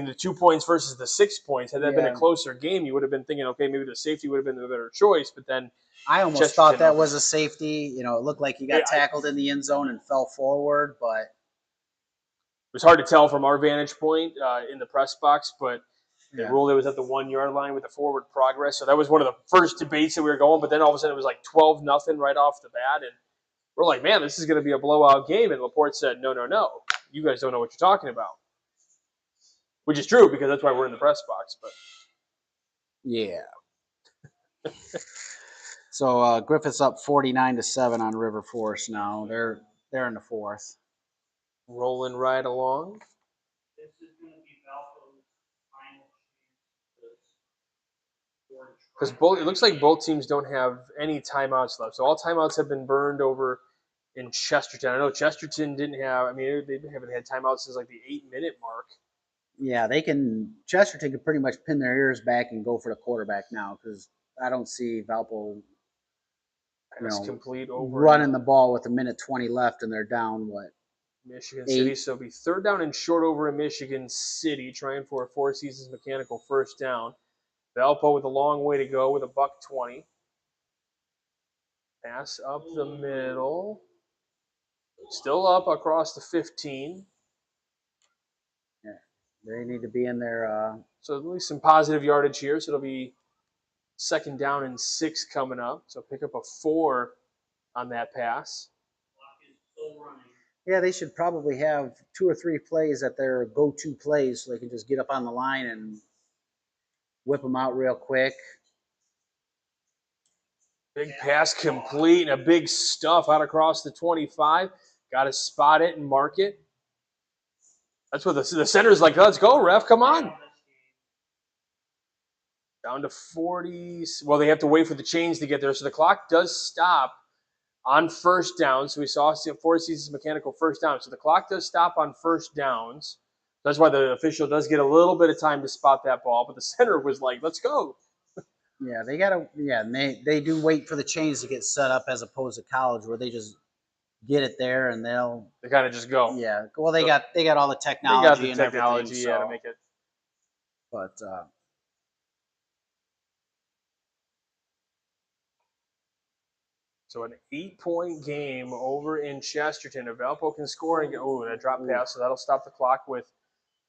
the 2 points versus the 6 points, had that been a closer game, you would have been thinking, okay, maybe the safety would have been the better choice. But then I almost thought that was a safety. It looked like he got tackled in the end zone and fell forward, but was hard to tell from our vantage point in the press box, but they Yeah. ruled it was at the 1 yard line with the forward progress. So that was one of the first debates that we were going. But then all of a sudden it was like 12-0 right off the bat, and we're like, man, this is going to be a blowout game. And Laporte said, no, you guys don't know what you're talking about, which is true because that's why we're in the press box. But Yeah. So Griffith's up 49-7 on River Forest now. They're in the fourth. rolling right along. This is going to be Valpo's final chance. Because it looks like both teams don't have any timeouts left. So all timeouts have been burned over in Chesterton. I know Chesterton didn't have. I mean, they haven't had timeouts since like the 8-minute mark. Yeah, Chesterton can pretty much pin their ears back and go for the quarterback now because I don't see Valpo Complete over running the ball with 1:20 left and they're down what? Michigan City. So it'll be 3rd down and short over in Michigan City, trying for a Four Seasons mechanical first down. Valpo with a long way to go with a $1.20. Pass up the middle. Still up across the 15. Yeah, they need to be in there. So at least some positive yardage here. So it'll be 2nd down and 6 coming up. So pick up a 4 on that pass. Clock is still running. Yeah, they should probably have 2 or 3 plays at their go-to plays so they can just get up on the line and whip them out real quick. Big pass complete and a big stuff out across the 25. Got to spot it and mark it. That's what the center's like, let's go, ref, come on. Down to 40. Well, they have to wait for the chains to get there. So the clock does stop on first down. So we saw Four Seasons mechanical first down. So the clock does stop on first downs. That's why the official does get a little bit of time to spot that ball. But the center was like, let's go. Yeah, they gotta. Yeah, and they do wait for the chains to get set up as opposed to college where they just get it there and they kind of just go. Yeah, well, they got all the technology. They got the and technology, everything, yeah, so. to make it. But so an 8-point game over in Chesterton. If Valpo can score and get that drop pass, so that'll stop the clock with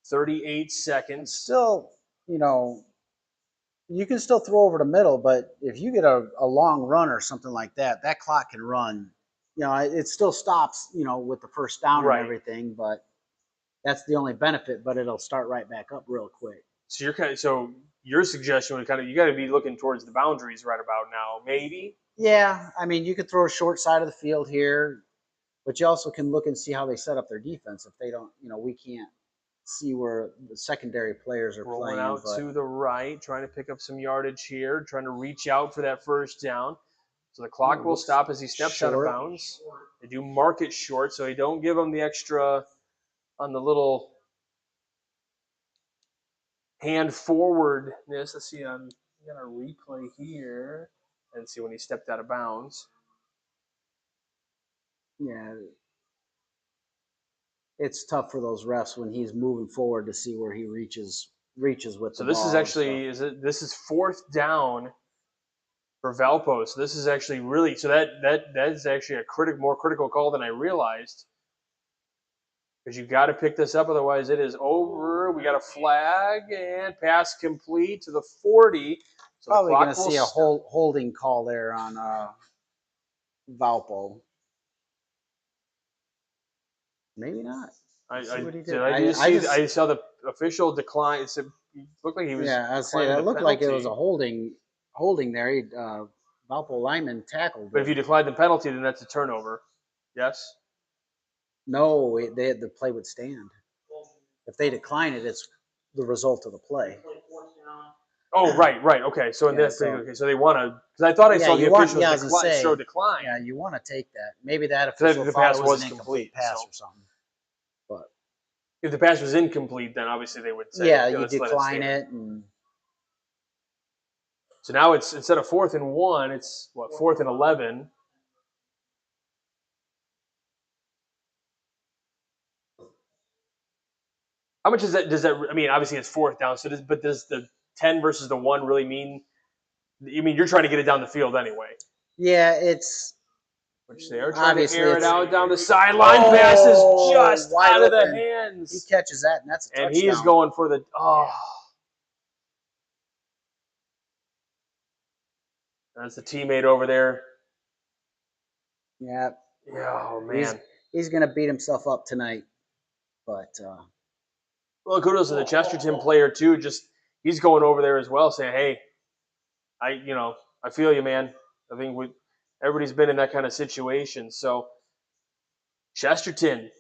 38 seconds. Still, you can still throw over the middle, but if you get a long run or something like that, that clock can run. It still stops, with the first down Right. and everything, but that's the only benefit, but it'll start right back up real quick. So your suggestion would you got to be looking towards the boundaries right about now, maybe? Yeah, I mean, you could throw a short side of the field here, but you also can look and see how they set up their defense. If they don't, we can't see where the secondary players are rolling playing. Out to the right, trying to pick up some yardage here, trying to reach out for that first down. So the clock will stop as he steps out of bounds. They do mark it short, so they don't give him the extra on the little hand forwardness. Let's see, we got a replay here. And see when he stepped out of bounds. Yeah. It's tough for those refs when he's moving forward to see where he reaches with the ball. So this is actually this is 4th down for Valpo. So this is actually really that is actually a more critical call than I realized. Because you got to pick this up, otherwise it is over. We got a flag and pass complete to the 40. So probably going to see a holding call there on Valpo. Maybe not. I saw the official decline. It looked like he was. Yeah, I say that looked like it was a holding there. Valpo lineman tackled. But if you decline the penalty, then that's a turnover. Yes. No, the play would stand. If they decline it, it's the result of the play. Oh, right. Okay. So in this, so they want to. Because I thought I saw the officials show decline. Yeah, you want to take that. Maybe that official the pass was an incomplete pass or something. But if the pass was incomplete, then obviously they would say, yeah, you decline it. And so now it's instead of 4th and 1, it's 4th and 11. How much does that? I mean, obviously it's 4th down. So does the 10 versus the 1 really mean? You mean you're trying to get it down the field anyway? Yeah, it's which they are trying Obviously, to air it it's- out down the sideline. Pass is just wide out of the open. He hands. catches that, and that's a touchdown. And he is going for the That's the teammate over there. Yeah. Yeah, oh man. He's going to beat himself up tonight. But Well, kudos to the Chesterton player too. Just he's going over there as well, saying, "Hey, I feel you, man. I think everybody's been in that kind of situation." So Chesterton,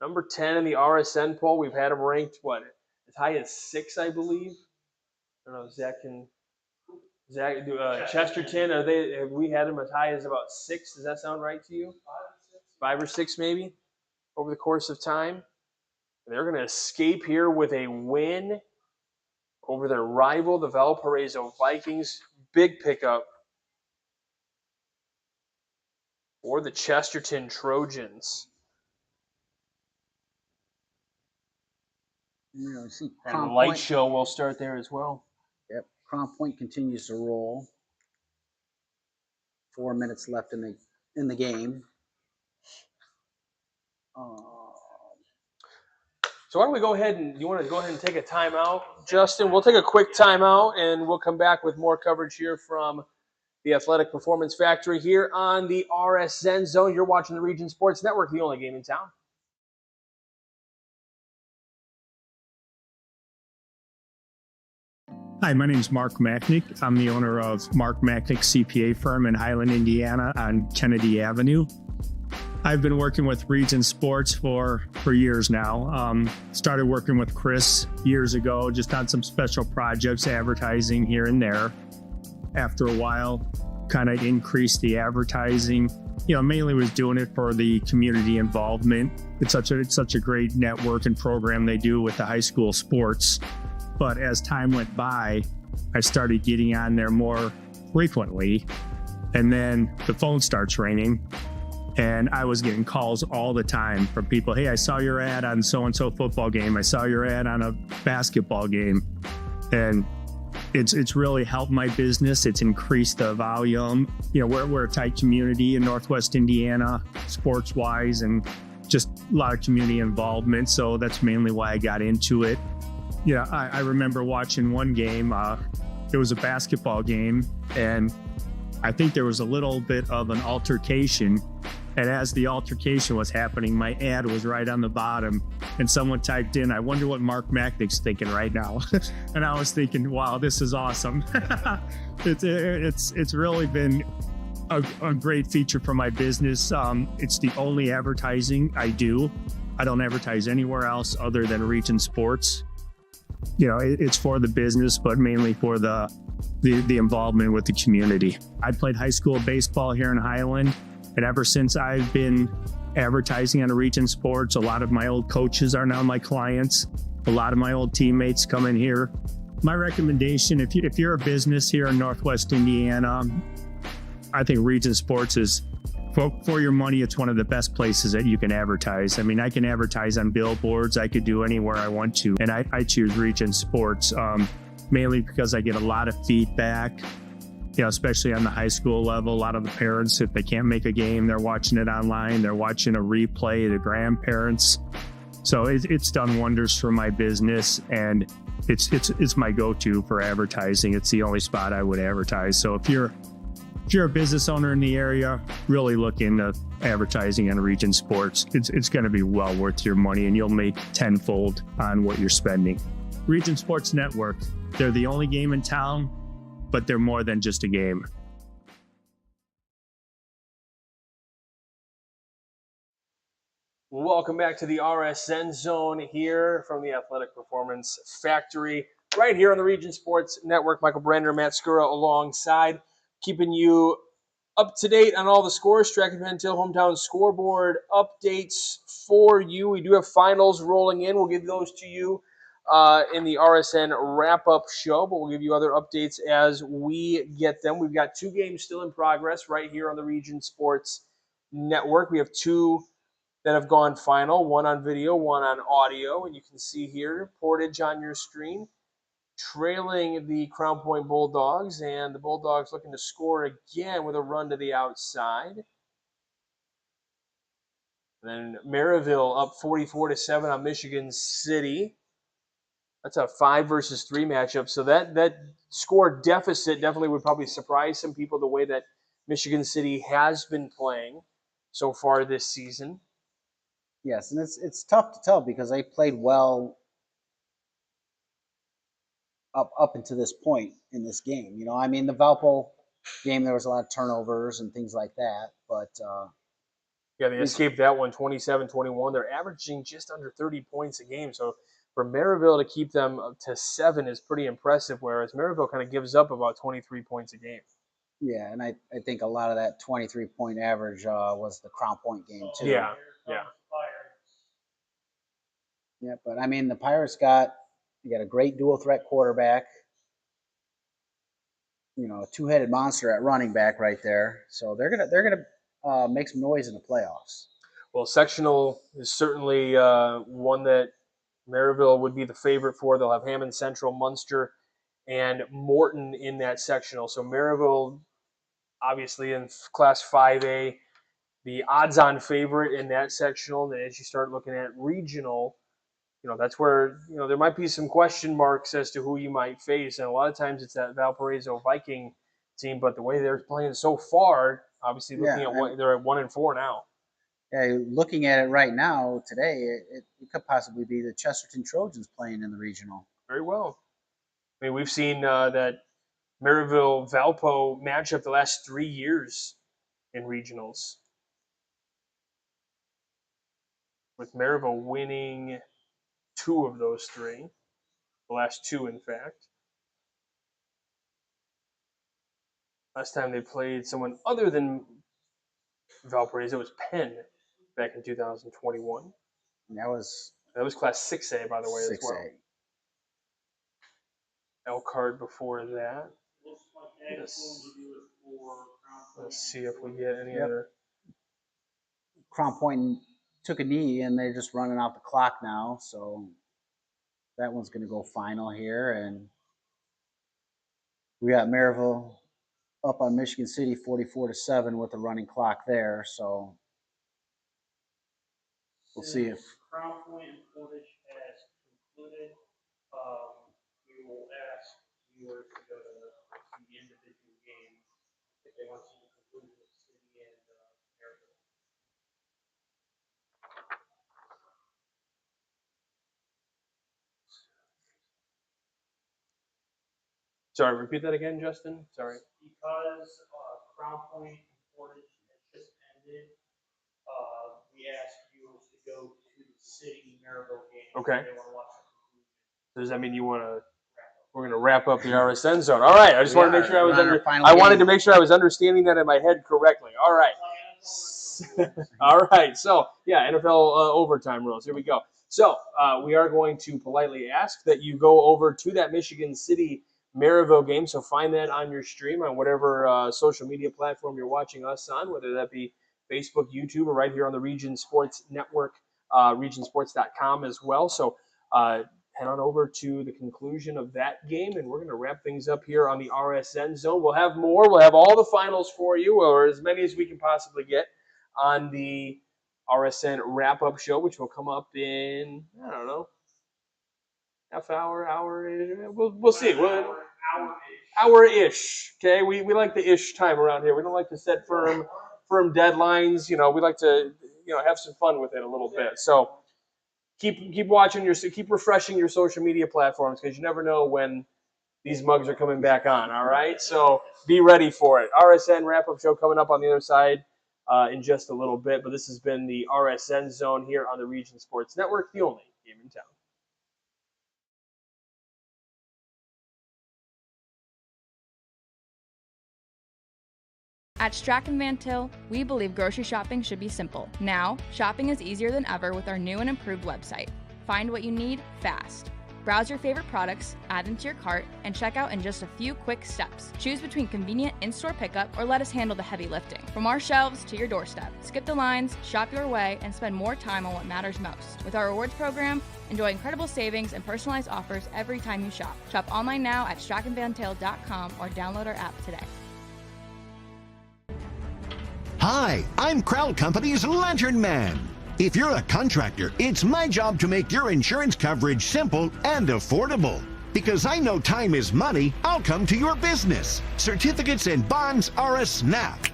number 10 in the RSN poll. We've had him ranked as high as 6, I believe. I don't know. Chesterton. Have we had him as high as about 6? Does that sound right to you? 5 or 6, maybe, over the course of time. And they're going to escape here with a win over their rival, the Valparaiso Vikings. Big pickup for the Chesterton Trojans. see And Crown light Point. show will start there as well. Yep, Crown Point continues to roll. 4 minutes left in the game. So why don't we go ahead and you want to go ahead and take a timeout, Justin? We'll take a quick timeout and we'll come back with more coverage here from the Athletic Performance Factory here on the RSN Zone. You're watching the Region Sports Network, the only game in town. Hi, my name is Mark Macknick. I'm the owner of Mark Macknick CPA firm in Highland, Indiana on Kennedy Avenue. I've been working with Region Sports for years now. Started working with Chris years ago, just on some special projects, advertising here and there. After a while, kind of increased the advertising. Mainly was doing it for the community involvement. It's such a great network and program they do with the high school sports. But as time went by, I started getting on there more frequently. And then the phone starts ringing. And I was getting calls all the time from people. Hey, I saw your ad on so-and-so football game. I saw your ad on a basketball game. And it's really helped my business. It's increased the volume. We're a tight community in Northwest Indiana, sports-wise, and just a lot of community involvement. So that's mainly why I got into it. I remember watching one game. It was a basketball game, and I think there was a little bit of an altercation. And as the altercation was happening, my ad was right on the bottom, and someone typed in, "I wonder what Mark Macknick's thinking right now." And I was thinking, wow, this is awesome. It's really been a great feature for my business. It's the only advertising I do. I don't advertise anywhere else other than Region Sports. It's for the business, but mainly for the involvement with the community. I played high school baseball here in Highland. And ever since I've been advertising on Region Sports, a lot of my old coaches are now my clients. A lot of my old teammates come in here. My recommendation, if you're a business here in Northwest Indiana, I think Region Sports is, for your money, it's one of the best places that you can advertise. I mean, I can advertise on billboards. I could do anywhere I want to. And I choose Region Sports mainly because I get a lot of feedback. Especially on the high school level, a lot of the parents, if they can't make a game, they're watching it online, they're watching a replay, the grandparents. So it's done wonders for my business, and it's my go-to for advertising. It's the only spot I would advertise. So if you're a business owner in the area, really look into advertising on Region Sports. It's going to be well worth your money, and you'll make tenfold on what you're spending. Region Sports Network, they're the only game in town, but they're more than just a game. Welcome back to the RSN Zone here from the Athletic Performance Factory, right here on the Region Sports Network. Michael Brander, Matt Skura alongside, keeping you up to date on all the scores. Track and Penn Hill Hometown Scoreboard updates for you. We do have finals rolling in. We'll give those to you in the RSN wrap-up show, but we'll give you other updates as we get them. We've got 2 games still in progress right here on the Region Sports Network. We have 2 that have gone final, one on video, one on audio, and you can see here, Portage on your screen, trailing the Crown Point Bulldogs, and the Bulldogs looking to score again with a run to the outside. Then Maryville up 44-7 on Michigan City. That's a 5 versus 3 matchup. So that score deficit definitely would probably surprise some people the way that Michigan City has been playing so far this season. Yes, and it's tough to tell because they played well up until this point in this game. You know, I mean, the Valpo game, there was a lot of turnovers and things like that, but yeah, they escaped that one 27-21. They're averaging just under 30 points a game. So for Maryville to keep them up to 7 is pretty impressive, whereas Maryville kind of gives up about 23 points a game. yeah, and I think a lot of that 23-point average was the Crown Point game too. Yeah. Yeah, but I mean, the Pirates got a great dual threat quarterback. You know, a two-headed monster at running back right there. So they're gonna make some noise in the playoffs. Well, sectional is certainly one that Maryville would be the favorite for. They'll have Hammond Central, Munster, and Morton in that sectional. So Maryville, obviously in Class 5A, the odds-on favorite in that sectional. And as you start looking at regional, you know, that's where, you know, there might be some question marks as to who you might face. And a lot of times it's that Valparaiso Viking team, but the way they're playing so far, obviously looking at what they're at 1-4 now. Yeah, looking at it right now today, it could possibly be the Chesterton Trojans playing in the regional. Very well. I mean, we've seen that Maryville-Valpo matchup the last 3 years in regionals, with Maryville winning 2 of those 3, the last 2, in fact. Last time they played someone other than Valparaiso was Penn back in 2021. And that was Class 6A, by the way, 6A. As well. Elkhart before that. Let's see if we get any other. Crown Point took a knee, and they're just running out the clock now. So that one's going to go final here. And we got Maryville up on Michigan City 44-7 with a running clock there. So we'll see if Crown Point and Portage has concluded. We will ask viewers to go to the individual games if they want to see the conclusion of City and Maryville. Sorry, repeat that again, Justin. Sorry. Because Crown Point and Portage has just ended, we asked viewers to go to the City Maryville game. Okay. If they want to watch the conclusion. Does that mean you want to? We're going to wrap up the RSN zone. All right. I just wanted to make sure I was wanted to make sure I was understanding that in my head correctly. All right. All right. So yeah, NFL overtime rules. Here we go. So we are going to politely ask that you go over to that Michigan City Maryville game. So find that on your stream on whatever social media platform you're watching us on, whether that be Facebook, YouTube, or right here on the Region Sports Network, regionsports.com as well. So head on over to the conclusion of that game, and we're going to wrap things up here on the RSN Zone. We'll have more. We'll have all the finals for you, or as many as we can possibly get, on the RSN wrap-up show, which will come up in, I don't know, half hour, we'll see. Hour-ish. Okay, we like the ish time around here. We don't like to set firm deadlines. You know, we like to have some fun with it a little bit. So keep watching keep refreshing your social media platforms, because you never know when these mugs are coming back on. All right, so be ready for it. RSN wrap-up show coming up on the other side in just a little bit. But this has been the RSN Zone here on the Region Sports Network, the only game in town. At Strachan Van Til, we believe grocery shopping should be simple. Now, shopping is easier than ever with our new and improved website. Find what you need fast. Browse your favorite products, add them to your cart, and check out in just a few quick steps. Choose between convenient in-store pickup or let us handle the heavy lifting. From our shelves to your doorstep, skip the lines, shop your way, and spend more time on what matters most. With our rewards program, enjoy incredible savings and personalized offers every time you shop. Shop online now at strachanvantil.com or download our app today. Hi, I'm Crown Company's Lantern Man. If you're a contractor, it's my job to make your insurance coverage simple and affordable. Because I know time is money, I'll come to your business. Certificates and bonds are a snap.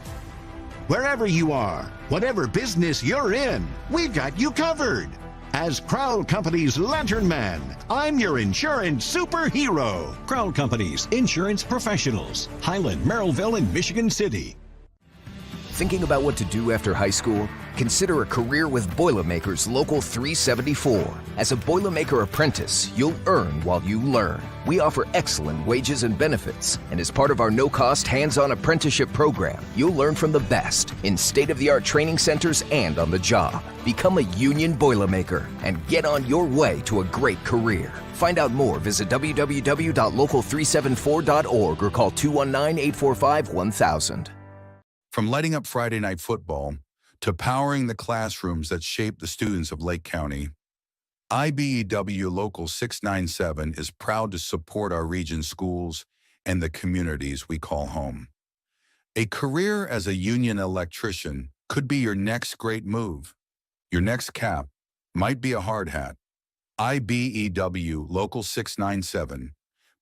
Wherever you are, whatever business you're in, we've got you covered. As Crowell Company's Lantern Man, I'm your insurance superhero. Crowell Companies, insurance professionals. Highland, Merrillville, and Michigan City. Thinking about what to do after high school? Consider a career with Boilermakers Local 374. As a Boilermaker apprentice, you'll earn while you learn. We offer excellent wages and benefits, and as part of our no-cost hands-on apprenticeship program, you'll learn from the best in state-of-the-art training centers and on the job. Become a union Boilermaker and get on your way to a great career. Find out more, visit www.local374.org or call 219-845-1000. From lighting up Friday Night Football to powering the classrooms that shape the students of Lake County, IBEW Local 697 is proud to support our region's schools and the communities we call home. A career as a union electrician could be your next great move. Your next cap might be a hard hat. IBEW Local 697,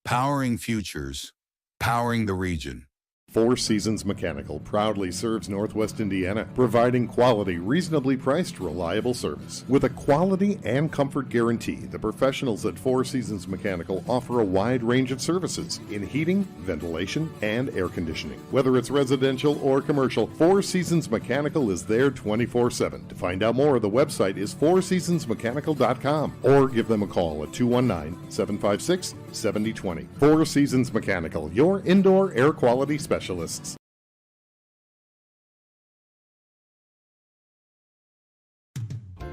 powering futures, powering the region. Four Seasons Mechanical proudly serves Northwest Indiana, providing quality, reasonably priced, reliable service. With a quality and comfort guarantee, the professionals at Four Seasons Mechanical offer a wide range of services in heating, ventilation, and air conditioning. Whether it's residential or commercial, Four Seasons Mechanical is there 24/7. To find out more, the website is fourseasonsmechanical.com or give them a call at 219-756-7020. Four Seasons Mechanical, your indoor air quality specialist.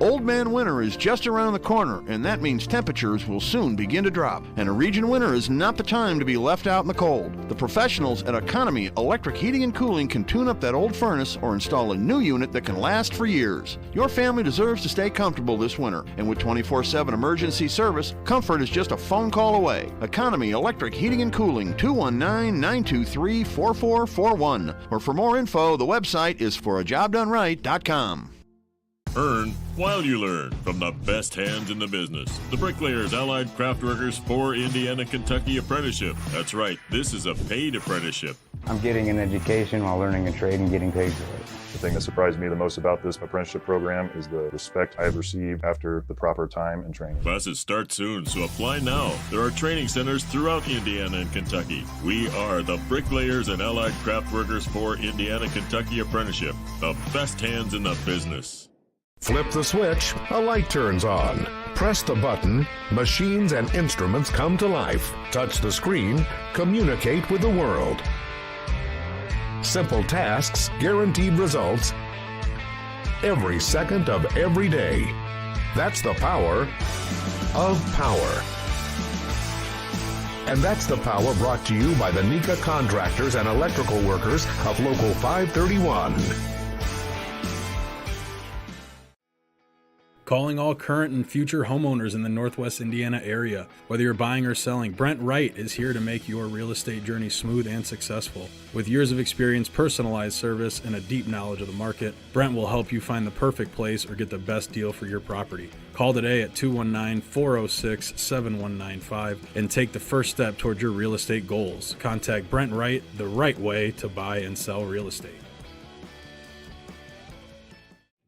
Old Man Winter is just around the corner, and that means temperatures will soon begin to drop. And a region winter is not the time to be left out in the cold. The professionals at Economy Electric Heating and Cooling can tune up that old furnace or install a new unit that can last for years. Your family deserves to stay comfortable this winter, and with 24/7 emergency service, comfort is just a phone call away. Economy Electric Heating and Cooling, 219-923-4441. Or for more info, the website is forajobdoneright.com. Earn while you learn from the best hands in the business. The Bricklayers Allied Craft Workers for Indiana, Kentucky Apprenticeship. That's right, this is a paid apprenticeship. I'm getting an education while learning a trade and getting paid for it. The thing that surprised me the most about this apprenticeship program is the respect I have received after the proper time and training. Classes start soon, so apply now. There are training centers throughout Indiana and Kentucky. We are the Bricklayers and Allied Craft Workers for Indiana, Kentucky Apprenticeship. The best hands in the business. Flip the switch, a light turns on. Press the button, machines and instruments come to life. Touch the screen, communicate with the world. Simple tasks, guaranteed results, every second of every day. That's the power of power. And that's the power brought to you by the NECA contractors and electrical workers of Local 531. Calling all current and future homeowners in the Northwest Indiana area. Whether you're buying or selling, Brent Wright is here to make your real estate journey smooth and successful. With years of experience, personalized service, and a deep knowledge of the market, Brent will help you find the perfect place or get the best deal for your property. Call today at 219-406-7195 and take the first step toward your real estate goals. Contact Brent Wright, the right way to buy and sell real estate.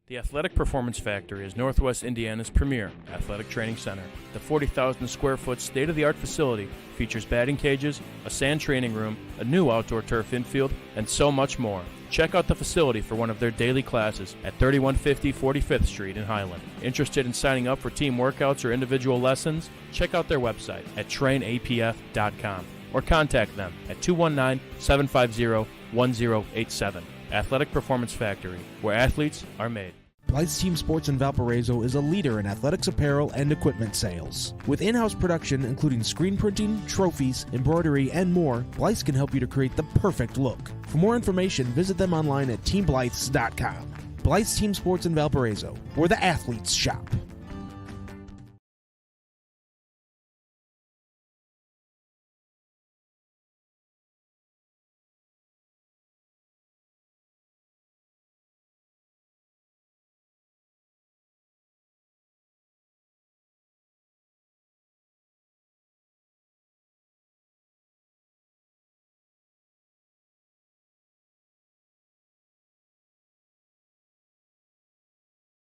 The Athletic Performance Factory is Northwest Indiana's premier athletic training center. The 40,000 square foot state-of-the-art facility features batting cages, a sand training room, a new outdoor turf infield, and so much more. Check out the facility for one of their daily classes at 3150 45th Street in Highland. Interested in signing up for team workouts or individual lessons? Check out their website at trainapf.com or contact them at 219-750-1087. Athletic Performance Factory, where athletes are made. Blythe's Team Sports in Valparaiso is a leader in athletics apparel and equipment sales. With in-house production including screen printing, trophies, embroidery, and more, Blythe's can help you to create the perfect look. For more information, visit them online at teamblythes.com. Blythe's Team Sports in Valparaiso, where the athletes shop.